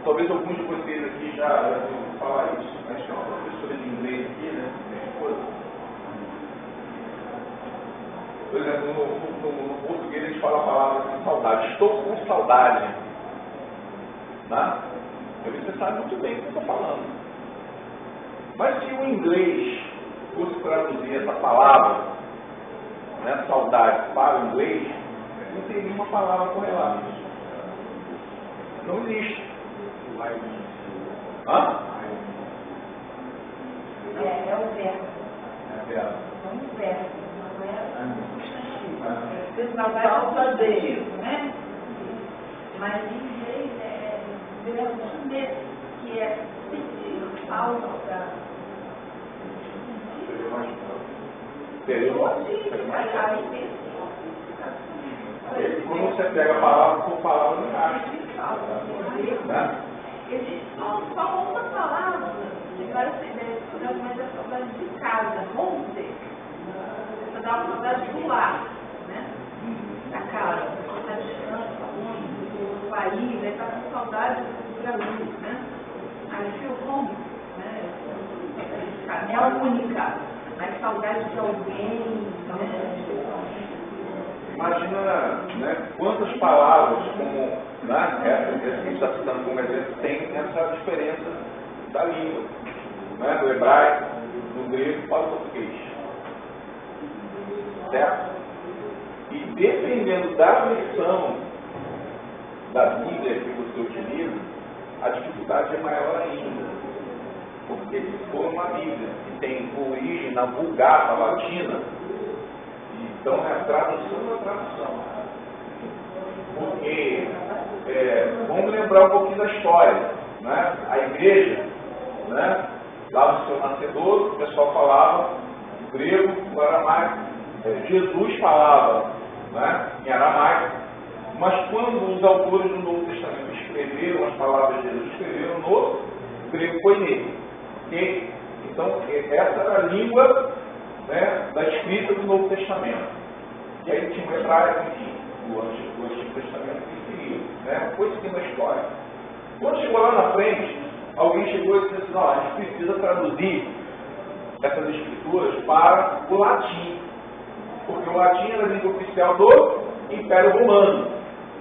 Talvez alguns de vocês aqui já ouviram falar isso. Acho que é uma professora de inglês aqui, né? Minha esposa. Por exemplo, no português eles falam a palavra assim, saudade. Estou com saudade. Né? Você sabe muito bem o que eu estou falando. Mas se o inglês fosse traduzir essa palavra, né, saudade, para o inglês, não teria uma palavra correlata. Não existe. Hã? É o verbo. É verbo. É um verbo, não é substantivo. Saudade é um substantivo, né? Mas em inglês é verbo chinês, que é sentir falta. Seria quando você pega a palavra por palavra, não encaixa. Né? Existe só uma palavra, agora você vê, mas é saudade de casa, homesick. Você dá uma saudade do lar, né? Da casa, você está distante, longe do país, aí está com saudade do Brasil, né? Aí feel home, né? É a única, mas saudade de alguém, né? Imagina né, quantas palavras, como essa que a gente está citando como exemplo, tem essa diferença da língua, né, do hebraico, do grego para o português. Certo? E dependendo da versão da Bíblia que você utiliza, a dificuldade é maior ainda. Porque se for uma Bíblia que tem origem na Vulgata Latina, então a tradução é a tradução. Porque, vamos lembrar um pouquinho da história, né? A igreja, né? Lá no seu nascedor, o pessoal falava o grego, o aramaico. Jesus falava, né, em aramaico, mas quando os autores do Novo Testamento escreveram as palavras de Jesus, escreveram no grego koiné. Okay? Então, essa era a língua, né, da escrita do Novo Testamento. E aí tinha o hebraico, enfim, do Antigo Testamento que seguia, né? Foi seguindo a história. Quando chegou lá na frente, alguém chegou e disse assim, não, a gente precisa traduzir essas escrituras para o latim. Porque o latim era a língua oficial do Império Romano.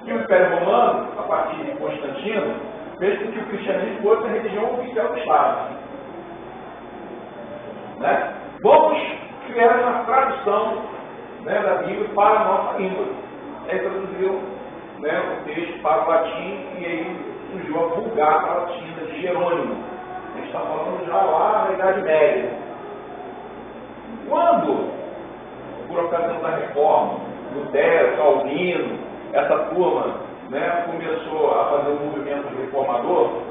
E o Império Romano, a partir de Constantino, fez com que o cristianismo fosse a religião oficial do Estado. Né? Vamos criar uma tradução, né, da Bíblia para a nossa língua. Aí traduziu, né, o texto para o latim e aí surgiu a Vulgata Latina de Jerônimo. A gente está falando já lá na Idade Média. Quando, por ocasião da reforma, Lutero, Calvino, essa turma, né, começou a fazer um movimento reformador,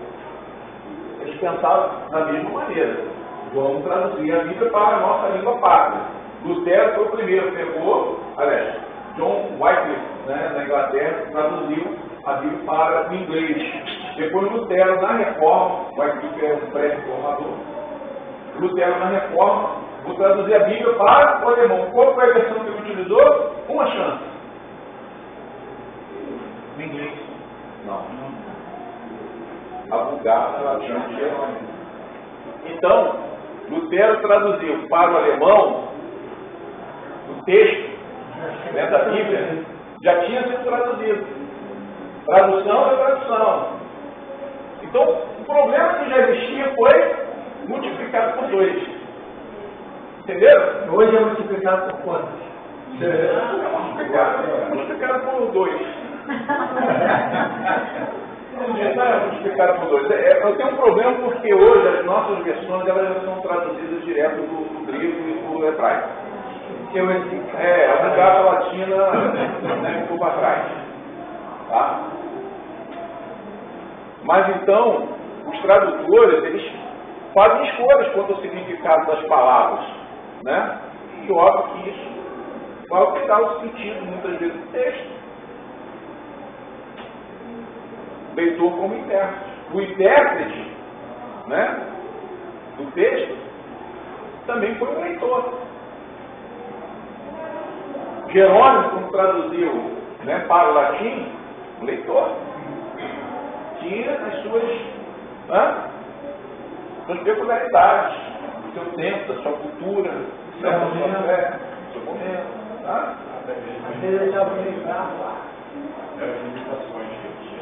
eles pensavam da mesma maneira. Vamos traduzir a Bíblia para a nossa língua pátria. Lutero foi o primeiro, pegou, aliás, John Wycliffe, né, na Inglaterra, traduziu a Bíblia para o inglês. Depois Lutero, na reforma, Wycliffe é um pré-reformador, Lutero, na reforma, vou traduzir a Bíblia para o alemão. Qual foi a versão que ele utilizou? Uma chance. O inglês. Não. A Vulgata Latina de Jerônimo. Então, Lutero traduziu para o alemão o texto, né, da Bíblia, já tinha sido traduzido. Tradução é tradução. Então, o problema que já existia foi multiplicado por 2. Entenderam? Hoje é multiplicado por quantos? Multiplicado por 2. Não é multiplicado por 2. Eu tenho um problema porque hoje as nossas versões elas já são traduzidas direto do grego e do hebraico. A Vulgata Latina, né, ficou para trás. Tá? Mas então, os tradutores, eles fazem escolhas quanto ao significado das palavras, né? E óbvio que isso vai alterar o sentido, muitas vezes, do texto. Leitor como intérprete. O intérprete, né, do texto também foi um leitor. Jerônimo, quando traduziu, né, para o latim, um leitor. Tinha as suas peculiaridades, do seu tempo, da sua cultura, da sua fé, do seu momento. Tá? Às vezes ele estava lembrado lá. As limitações que eu tinha.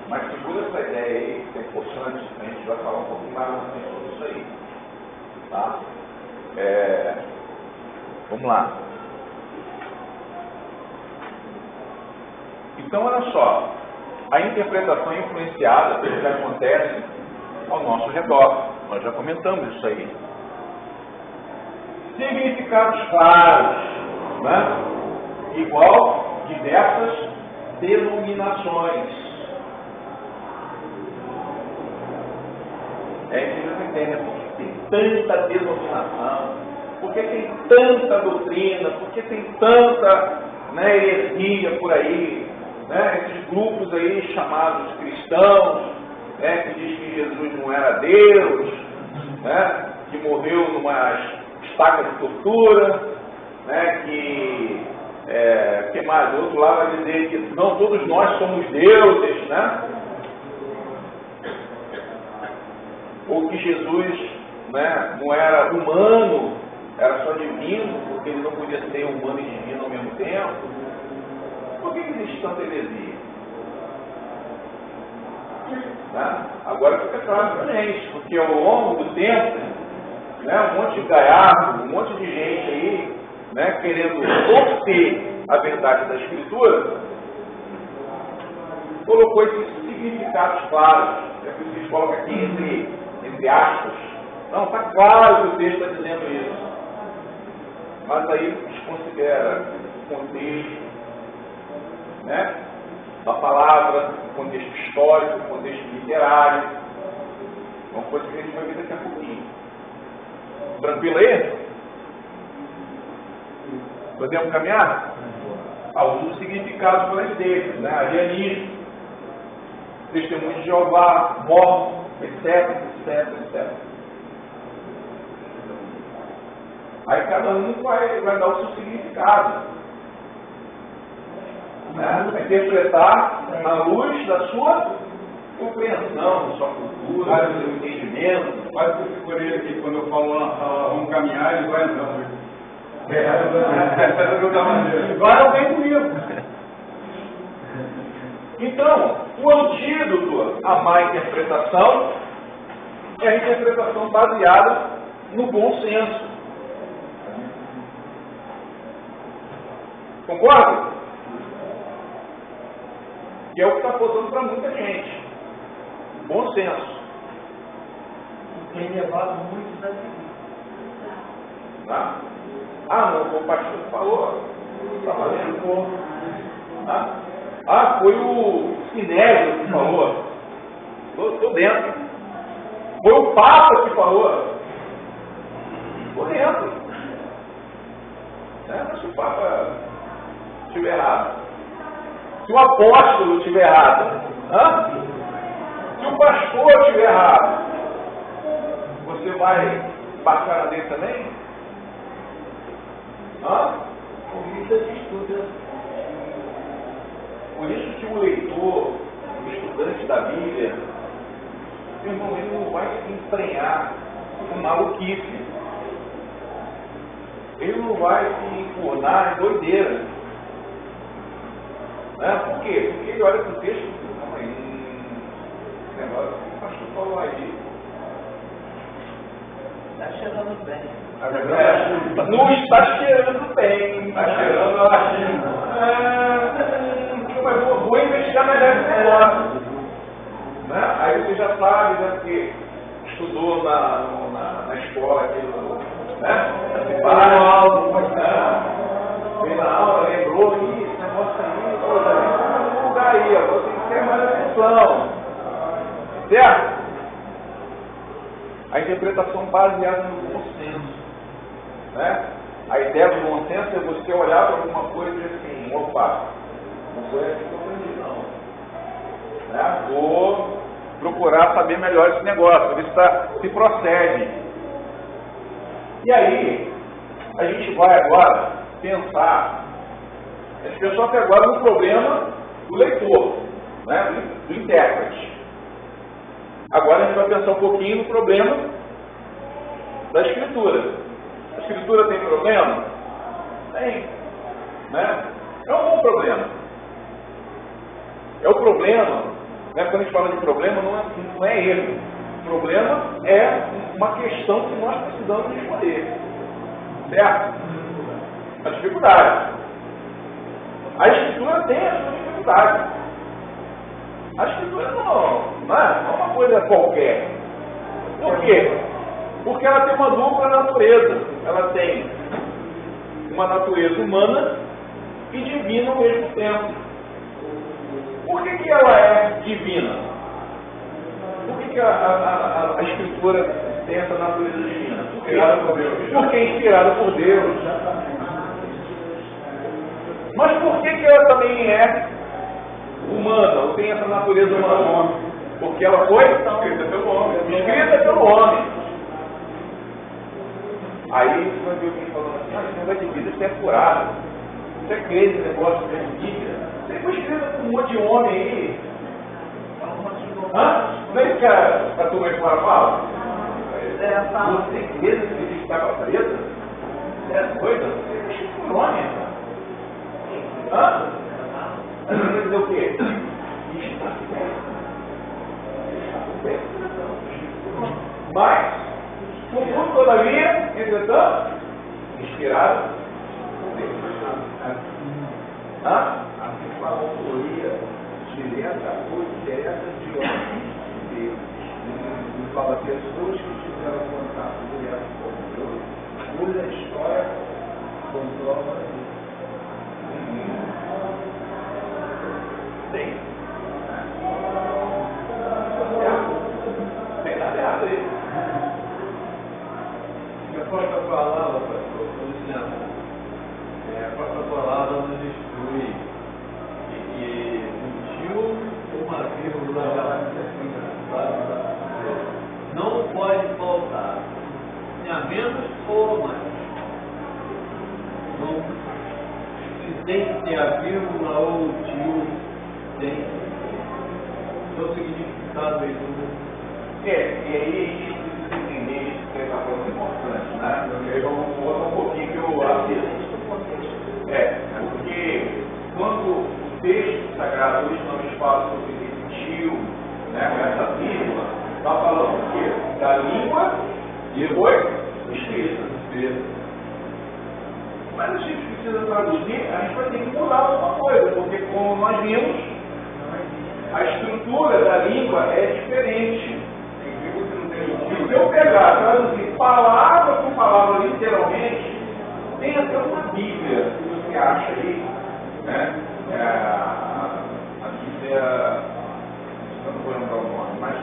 Mas segura essa ideia aí, que é importante, a gente vai falar um pouquinho mais sobre isso aí. Tá? Vamos lá. Então, olha só. A interpretação é influenciada pelo que acontece ao nosso redor. Nós já comentamos isso aí. Significados claros, né? Igual diversas denominações. É isso que vocês entendem. Por que tem tanta denominação? Por que tem tanta doutrina? Por que tem tanta, né, heresia por aí? Né? Esses grupos aí chamados cristãos, né, que diz que Jesus não era Deus, né, que morreu numa estaca de tortura, né, que mais? Do outro lado vai dizer que não, todos nós somos deuses, né? Ou que Jesus, né, não era humano, era só divino, porque ele não podia ser humano e divino ao mesmo tempo. Por que existe tanta heresia? Né? Agora fica claro para a gente, porque ao longo do tempo, né, um monte de gaiato, um monte de gente aí, né, querendo obter a verdade da Escritura, colocou esses significados claros. É por isso que coloca aqui entre aspas. Não, está claro que o texto está dizendo isso. Mas aí desconsidera o contexto, né, da palavra, o contexto histórico, o contexto literário. Uma coisa que a gente vai ver daqui a pouquinho. Tranquilo aí? Podemos caminhar? Alguns significados para deles, né? Arianismo, testemunho de Jeová, mormon, etc. Aí cada um vai dar o seu significado, né? Vai interpretar à luz da sua compreensão, da sua cultura, do seu entendimento. Quase que eu segurei aqui quando eu falo vamos caminhar, ele vai andando. Agora vem comigo. Então, o antídoto à má interpretação é a interpretação baseada no bom senso. Concorda? Que é o que está faltando para muita gente. Bom senso. Tem levado muitos a seguir. Tá? Ah, não, o pastor falou. Está valendo. Tá? Ah, foi o Sinédrio que falou. Estou dentro. Foi o Papa que falou. Estou dentro. Mas se o Papa estiver errado, se o apóstolo estiver errado, se o pastor estiver errado, você vai baixar dele também? Por isso a gente estuda. Por isso que o leitor, o estudante da Bíblia, meu irmão, ele não vai se emprenhar com maluquice. Ele não vai se enfurnar em doideira. Né? Por quê? Porque ele olha para o texto e diz, não, esse negócio que o pastor falou aí. Está cheirando bem. Não está cheirando bem. Está cheirando a latinha. Mas vou investigar melhor esse negócio. Né? Aí você já sabe, né, que estudou na escola aqui, né? Veio na aula, lembrou, esse negócio aí, vou mudar aí, agora tem que ter mais atenção. Certo? A interpretação baseada no bom senso. Né? A ideia do bom senso é você olhar para alguma coisa e dizer assim, opa, não foi assim que eu aprendi, não. Né? Vou procurar saber melhor esse negócio, ver se procede. E aí, a gente vai agora pensar, a gente pensou até agora no problema do leitor, né? do intérprete. Agora a gente vai pensar um pouquinho no problema da Escritura. A Escritura tem problema? Tem. Né? É um bom problema. É o problema, né? Quando a gente fala de problema, não é erro. O problema é uma questão que nós precisamos responder. Certo? a dificuldade. A Escritura tem a sua dificuldade. A Escritura não é uma coisa qualquer. Por quê? Porque ela tem uma dupla natureza. Ela tem uma natureza humana e divina ao mesmo tempo. Por que ela é divina? Por que a Escritura tem essa natureza divina? Porque é inspirada por Deus. Mas por que ela também é humana, ou tem essa natureza humana? Porque ela foi escrita pelo homem. Aí você vai ver alguém falando assim, esse negócio de vida, isso é furado. Isso é crer esse negócio de Bíblia. Você foi escrito por um monte de homem aí. Não é isso que a turma aí fora fala? Você crê nesse livro que estava preta? Você é doido? Você é escrito por homem. Quer dizer o quê? Está certo. Mas, contudo, todavia, entretanto, inspirado por Deus. Assim com a autoria direta ou indireta de homens de Deus. E fala pessoas que tiveram contato direto com Deus, cuja história comprova isso. Tem. Tem nada errado aí. A própria palavra, pastor, por exemplo, a própria palavra nos instrui que um uma vírgula não pode faltar, nem a menos ou mais. Não, se tem que ter a vírgula ou o tio, tem o significado aí do. E aí a gente precisa entender isso que é uma coisa importante, né? E aí vamos voltar um pouquinho que eu assisto. Porque quando o texto sagrado hoje não nos fala sobre esse tio, né, com essa vírgula, está falando o quê? Da língua e depois escrita. Mas a gente precisa traduzir, a gente vai ter que mudar alguma coisa, porque como nós vimos, a estrutura da língua é diferente. E se eu pegar, traduzir palavra por palavra literalmente, tem até uma Bíblia que você acha aí, né? A Bíblia, eu não vou lembrar o nome, mas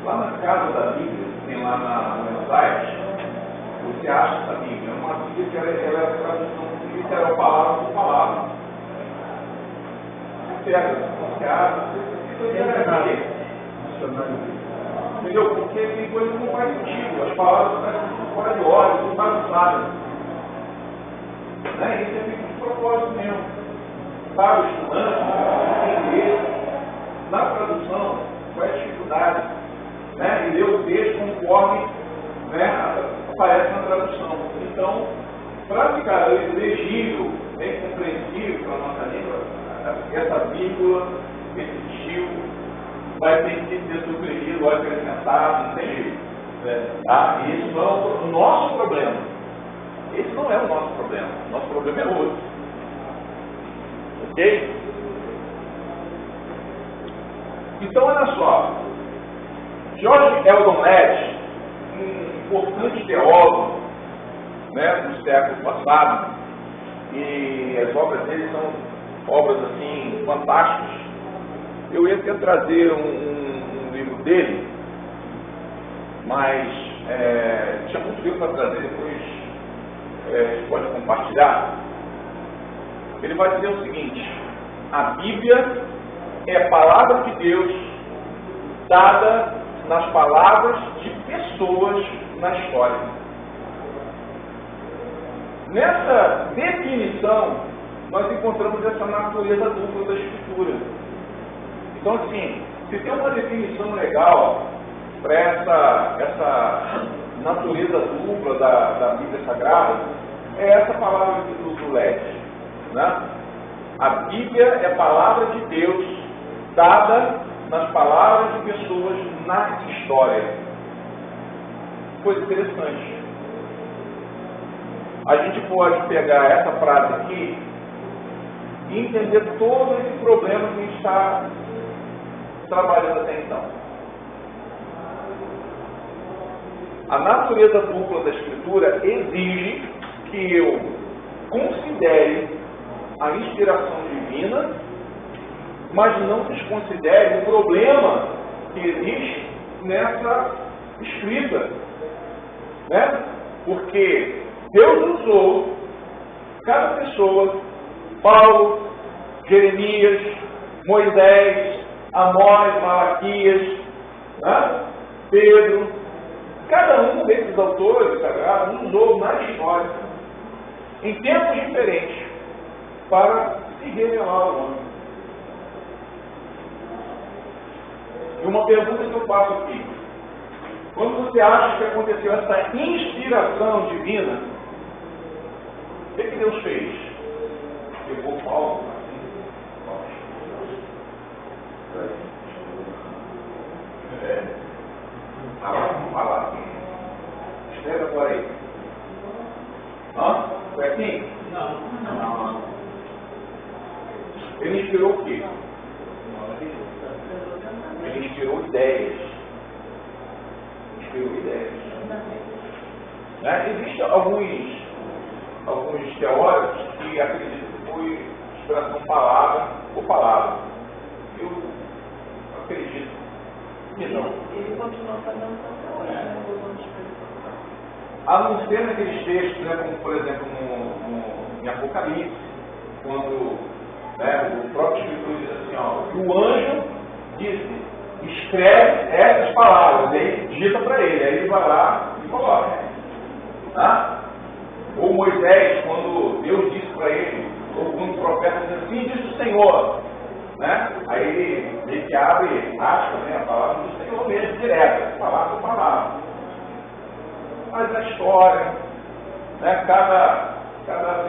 lá na casa da Bíblia, tem lá no site, você acha essa Bíblia. É uma Bíblia que ela é a tradução literal, palavra por palavra. Você pega, você acha, você entendeu? Porque tem coisas que não faz sentido. As palavras estão fora de ordem, não bagunçadas. Né? Isso é feito de propósito mesmo. Para o estudante entender na tradução qual é a dificuldade. Né? E ler o texto conforme, né, aparece na tradução. Então, para ficar legível, bem compreensível para a nossa língua, essa vírgula, esse tio, vai ter que ser suprimido ou acrescentado, não tem jeito. Tá? E isso não é o nosso problema. Esse não é o nosso problema. O nosso problema é outro. Ok? Então, olha só. George Eldon Ladd, um importante teólogo, né, do século passado, e as obras dele são obras assim fantásticas. Eu ia até trazer um livro dele, mas tinha muito livro para trazer, depois a gente pode compartilhar. Ele vai dizer o seguinte: a Bíblia é a palavra de Deus dada nas palavras de pessoas na história. Nessa definição, nós encontramos essa natureza dupla da Escritura. Então, assim, se tem uma definição legal para essa natureza dupla da Bíblia Sagrada, é essa palavra do Led. Né? A Bíblia é a palavra de Deus dada nas palavras de pessoas na história. Coisa interessante. a gente pode pegar essa frase aqui e entender todo esse problema que a gente está trabalhando até então. A natureza dupla da Escritura exige que eu considere a inspiração divina, mas não desconsidere o problema que existe nessa escrita, né? Porque Deus usou cada pessoa, Paulo, Jeremias, Moisés, Amós, Malaquias, né? Pedro, cada um desses autores sagrados usou na história, em tempos diferentes, para se revelar ao homem. E uma pergunta que eu faço aqui: quando você acha que aconteceu essa inspiração divina, o que Deus fez? Pegou Paulo, vamos falar. Escreve agora aí. Foi assim? Não. Ele inspirou o quê? Ele inspirou ideias. Né? Existem alguns teóricos que acreditam que foi inspiração palavra por palavra. Eu acredito que não. Ele continua fazendo tanta hoje, né? A não ser naqueles textos, né, como por exemplo em Apocalipse, quando, né, o próprio Escritor diz assim, ó, que o anjo disse, escreve essas palavras, aí digita para ele, aí ele vai lá e coloca. Tá? Ou Moisés, quando Deus disse para ele, ou quando o profeta diz assim, diz o Senhor, né? Aí ele que abre, aspa, né, a palavra do Senhor mesmo, direta, palavra por palavra. Mas a história, né, cada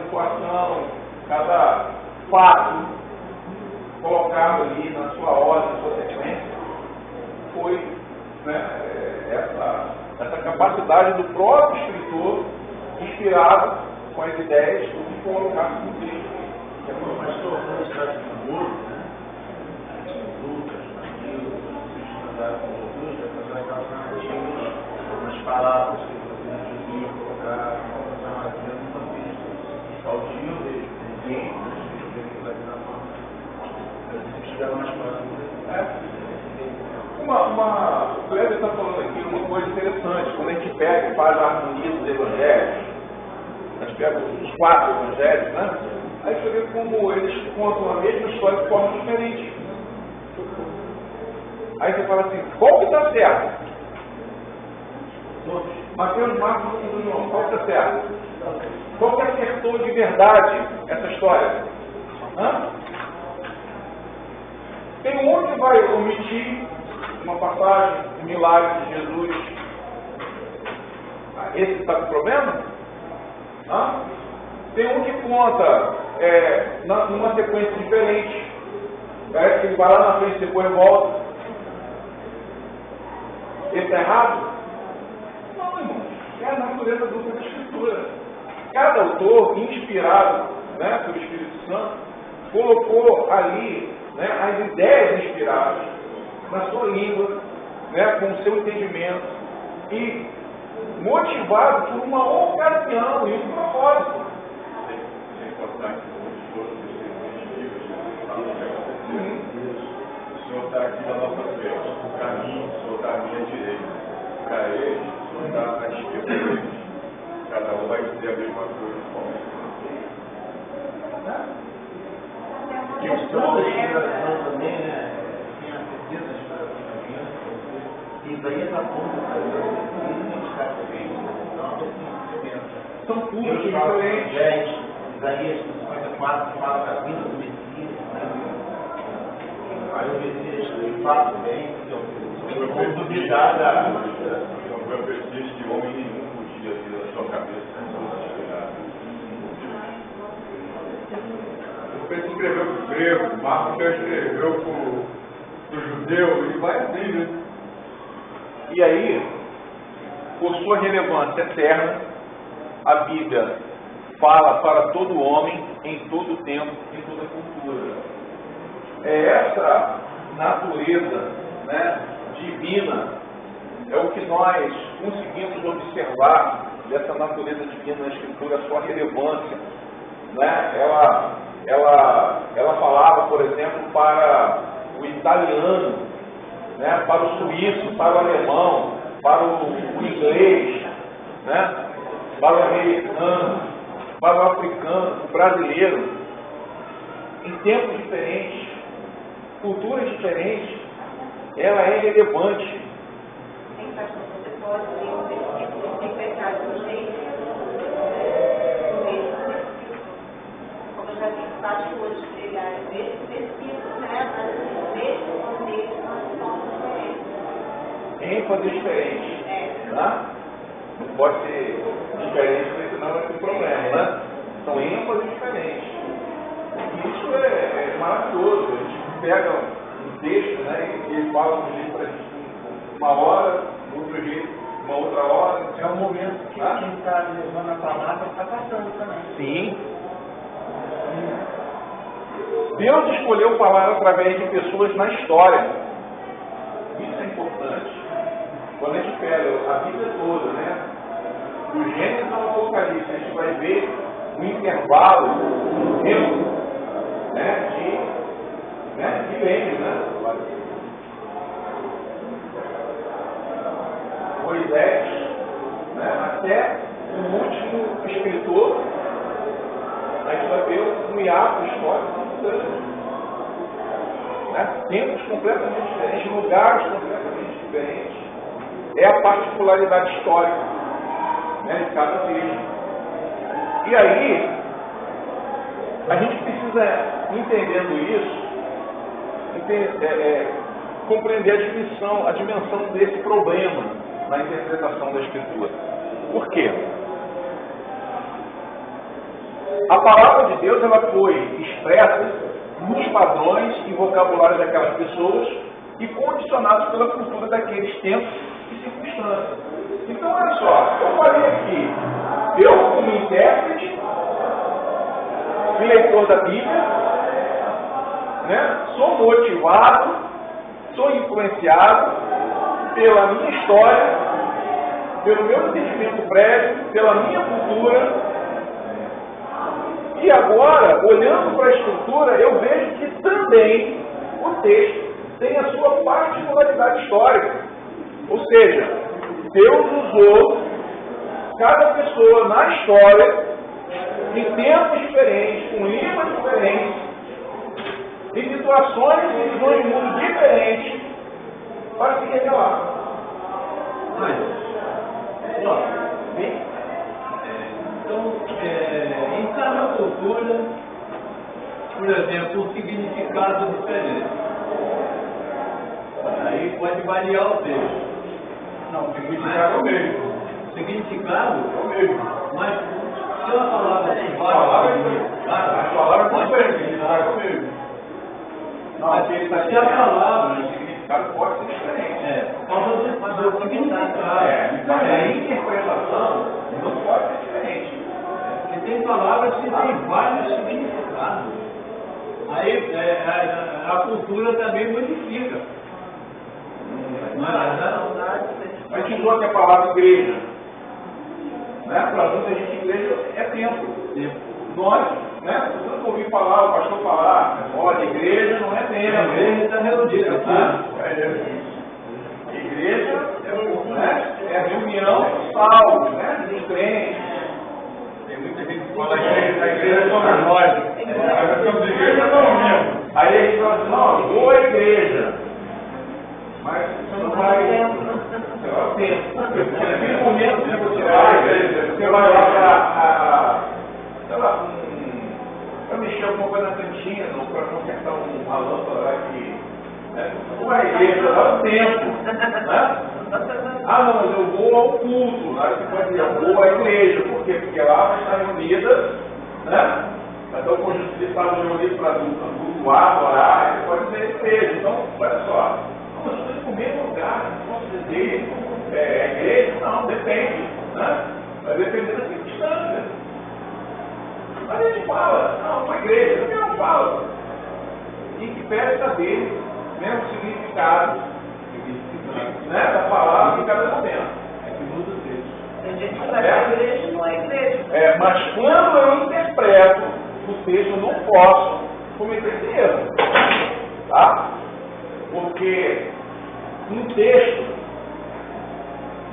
situação, cada fato colocado ali na sua ordem, na sua sequência, foi, né, essa capacidade do próprio escritor, inspirado com as ideias do que colocar no texto. Pastor, quando se trata de amor, Lucas, Mateus, vocês estudaram com Jesus, vai fazer aquelas narrativas, algumas palavras que você devia colocar, uma narrativa numa pista. Ao dia eu vejo, ninguém, vocês verem que vai vir na mão. Vocês estiveram mais próximos. O Cleber está falando aqui uma coisa interessante. Quando a gente pega e faz a harmonia dos evangelhos, a gente pega os 4 evangelhos, né? Aí você vê como eles contam a mesma história de forma diferente. Aí você fala assim, qual que está certo? Mateus, Marcos e João, qual que está certo? Qual que acertou de verdade essa história? Tem um que vai omitir uma passagem, um milagre de Jesus. Esse está com problema? Tem um que conta numa sequência diferente. Parece que ele vai lá na frente e depois volta. Esse está errado? Não, irmão. É a natureza dupla da Escritura. Cada autor, inspirado, né, pelo Espírito Santo, colocou ali, né, as ideias inspiradas na sua língua, né, com o seu entendimento e motivado por uma ocasião e um propósito. É importante que todos o Senhor está aqui na nossa frente, o caminho, o Senhor está à minha direita. Para eles, o Senhor está à esquerda deles. Cada um vai dizer a mesma coisa. E o Senhor da inspiração também, né? Tem a certeza da inspiração divina, e Isaías aponta para isso, está correndo. Então, São públicos diferentes. Isaías 54 fala da vinda do Messias, né? Aí o Messias, de fato, vem, então, vamos duvidar da inspiração. São profecias que homem nenhum podia ter na sua cabeça, Pedro escreveu para o grego, Marcos já escreveu para o judeu, e vai assim, né? E aí, por sua relevância eterna, a Bíblia fala para todo homem, em todo tempo, em toda cultura. É essa natureza, né, divina, é o que nós conseguimos observar dessa natureza divina na Escritura, a sua relevância. Né? Ela falava, por exemplo, para o italiano, né, para o suíço, para o alemão, para o inglês, né, para o americano, para o africano, o brasileiro, em tempos diferentes, culturas diferentes, ela é relevante. Você pode ter um versículo de pecado do jeito, como eu já vi pastores pregarem nesse versículo, né? Mas nesse contexto nós somos diferentes. ênfase diferente. Tá? Não pode ser diferente, porque senão vai ter problema, né? São ênfases diferentes. E isso é maravilhoso. A gente pega um texto, né, e ele fala um jeito para gente uma hora, outro jeito, uma outra hora. É um momento que quem está levando a palavra está passando também. Sim. Deus escolheu falar através de pessoas na história. Isso é importante. Quando a gente pega a Bíblia toda, né? Do Gênesis ao Apocalipse, a gente vai ver um intervalo, um tempo, né? De milênios, né? Moisés, né? Até o último escritor, a gente vai ver um hiato histórico muito grande. Né? Tempos completamente diferentes, lugares completamente diferentes. É a particularidade histórica, né, de cada igreja. E aí, a gente precisa, entendendo isso, compreender a dimensão desse problema na interpretação da Escritura. Por quê? A palavra de Deus ela foi expressa nos padrões e vocabulários daquelas pessoas e condicionados pela cultura daqueles tempos e circunstâncias. Então, olha só, eu falei aqui, eu como intérprete e leitor da Bíblia, né, sou motivado, sou influenciado pela minha história, pelo meu entendimento prévio, pela minha cultura. E agora, olhando para a Escritura, eu vejo que também o texto tem a sua particularidade histórica. Ou seja, Deus usou cada pessoa na história, em tempos diferentes, com línguas diferentes, em situações e visões de mundo diferentes, para se revelar. Mas, então, em cada cultura, por exemplo, um significado diferente. Aí pode variar o texto. Não, o significado é o mesmo. Significado? É o mesmo. Mas se uma palavra tem vários significados, As palavras pode não ser têm significado mesmo. Não, mas ele está se a palavra o significado pode ser diferente. por causa do significado, Então a interpretação não pode ser diferente. porque tem palavras que têm vários significados. Aí a cultura também modifica. A gente usou aqui a palavra igreja. Né? Para muita gente, igreja é templo. Nós, né? Eu nunca ouvi falar, o pastor falar, olha, igreja não é A templo. igreja está reunida aqui. Igreja é a reunião dos salvos, né? Dos crentes. Tem muita gente que fala que a igreja somos nós. Nós somos igreja, não mesmo. Aí eles falam assim, não, vou à igreja. Mas você não vai. Você vai ao templo. Naquele momento que você vai à igreja, você vai lá para mexer alguma coisa na cantina, ou para consertar uma lâmpada lá que. Não é igreja, lá no templo. Né? Ah, não, mas eu vou ao culto. Lá você pode dizer, eu vou à igreja. Por quê? Porque lá vai estar reunida, né? Então, quando eles estavam reunidos para cultuar, orar, ele pode ser igreja. Então, olha só. Nós estamos no mesmo lugar, não posso dizer, igreja? Não, depende. Né? Vai depender da circunstância. A gente fala, não, uma igreja também não fala. E que pede saber, né, o significado, né, da palavra que está dizendo. É que muda o texto. Tem gente que vai para a igreja e não é igreja. Mas quando eu interpreto o texto, eu não posso cometer esse erro. Tá? Porque um texto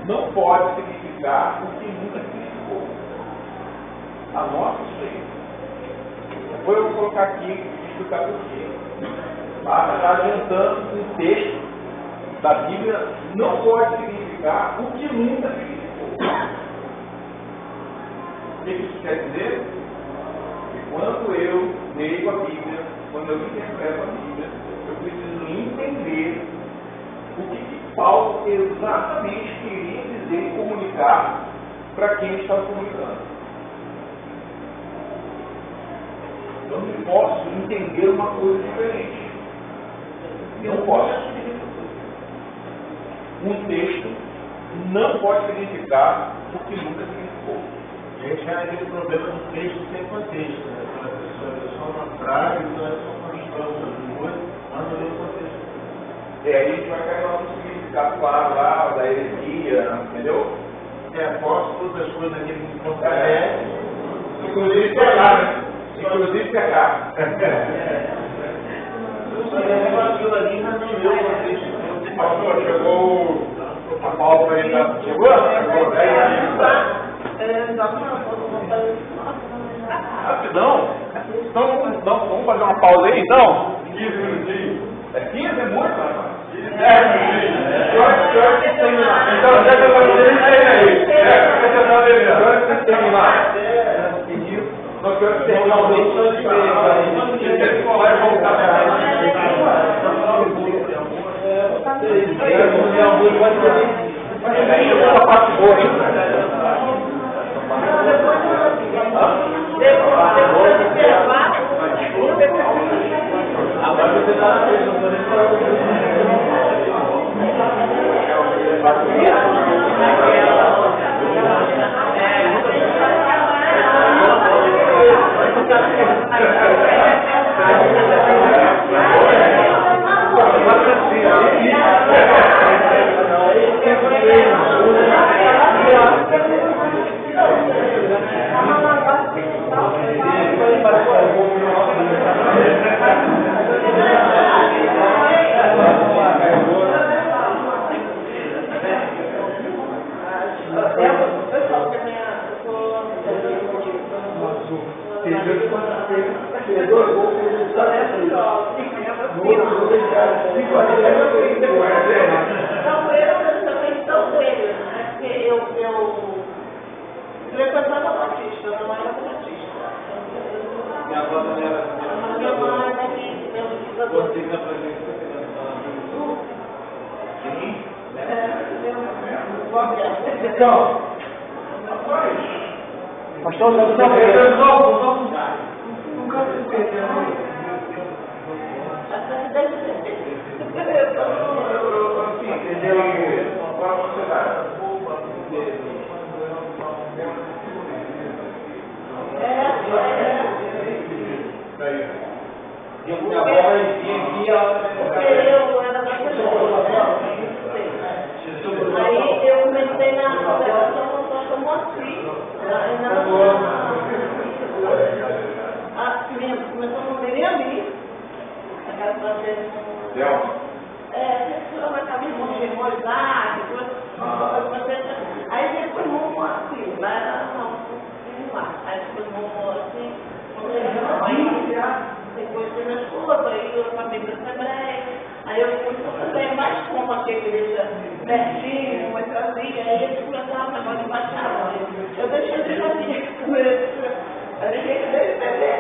não pode significar o que nunca significou. Anote isso aí. Depois eu vou colocar aqui e explicar por quê. Tá? Mas está adiantando que um texto da Bíblia não pode significar o que nunca significou. O que isso quer dizer? Que quando eu leio a Bíblia, quando eu interpreto a Bíblia, eu preciso entender o que Paulo exatamente queria dizer e comunicar para quem ele estava comunicando. Eu não posso entender uma coisa diferente. Não posso. Um texto não pode significar o que nunca significou. Esse é aquele problema do texto sem contexto, né? A pessoa é só uma frase, então é só construção sobre coisa, mas não vê o contexto. Aí a gente vai cair no significado claro lá, da heresia, entendeu? Posso outras coisas aqui que me comprometem. Inclusive pecar, né? Inclusive pecar. Aquilo ali não vê o contexto. Pastor, chegou a Paulo para ele. Chegou? Rapidão. Então vamos fazer uma pausa aí, então? 15 minutinhos. 15 é muito, rapaz. 10 minutinhos. Que terminar. Então, já que eu vou dizer aí. Já que terminar. Nós queremos terminar o vídeo só de ver. Tem que colar e voltar. Essa parte boa, hein? Agora você está na frente, Então, pastor, Aí eu comecei na conversação com o pastor Moacir. Começou a comer ali. A casa da gente. Você vai estar mesmo memorizar, aí depois vamos assim, vai lá, aí depois vamos assim, depois foi na escola, aí eu acabei da Assembleia, aí eu fui também mais como aqui a igreja pertinho, uma trazinha, aí eles começaram a negócio de baixar, eu deixei de fazer, a gente deixa de beber.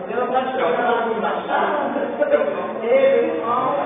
Eu acho que eu não vou baixar. Ele, irmão.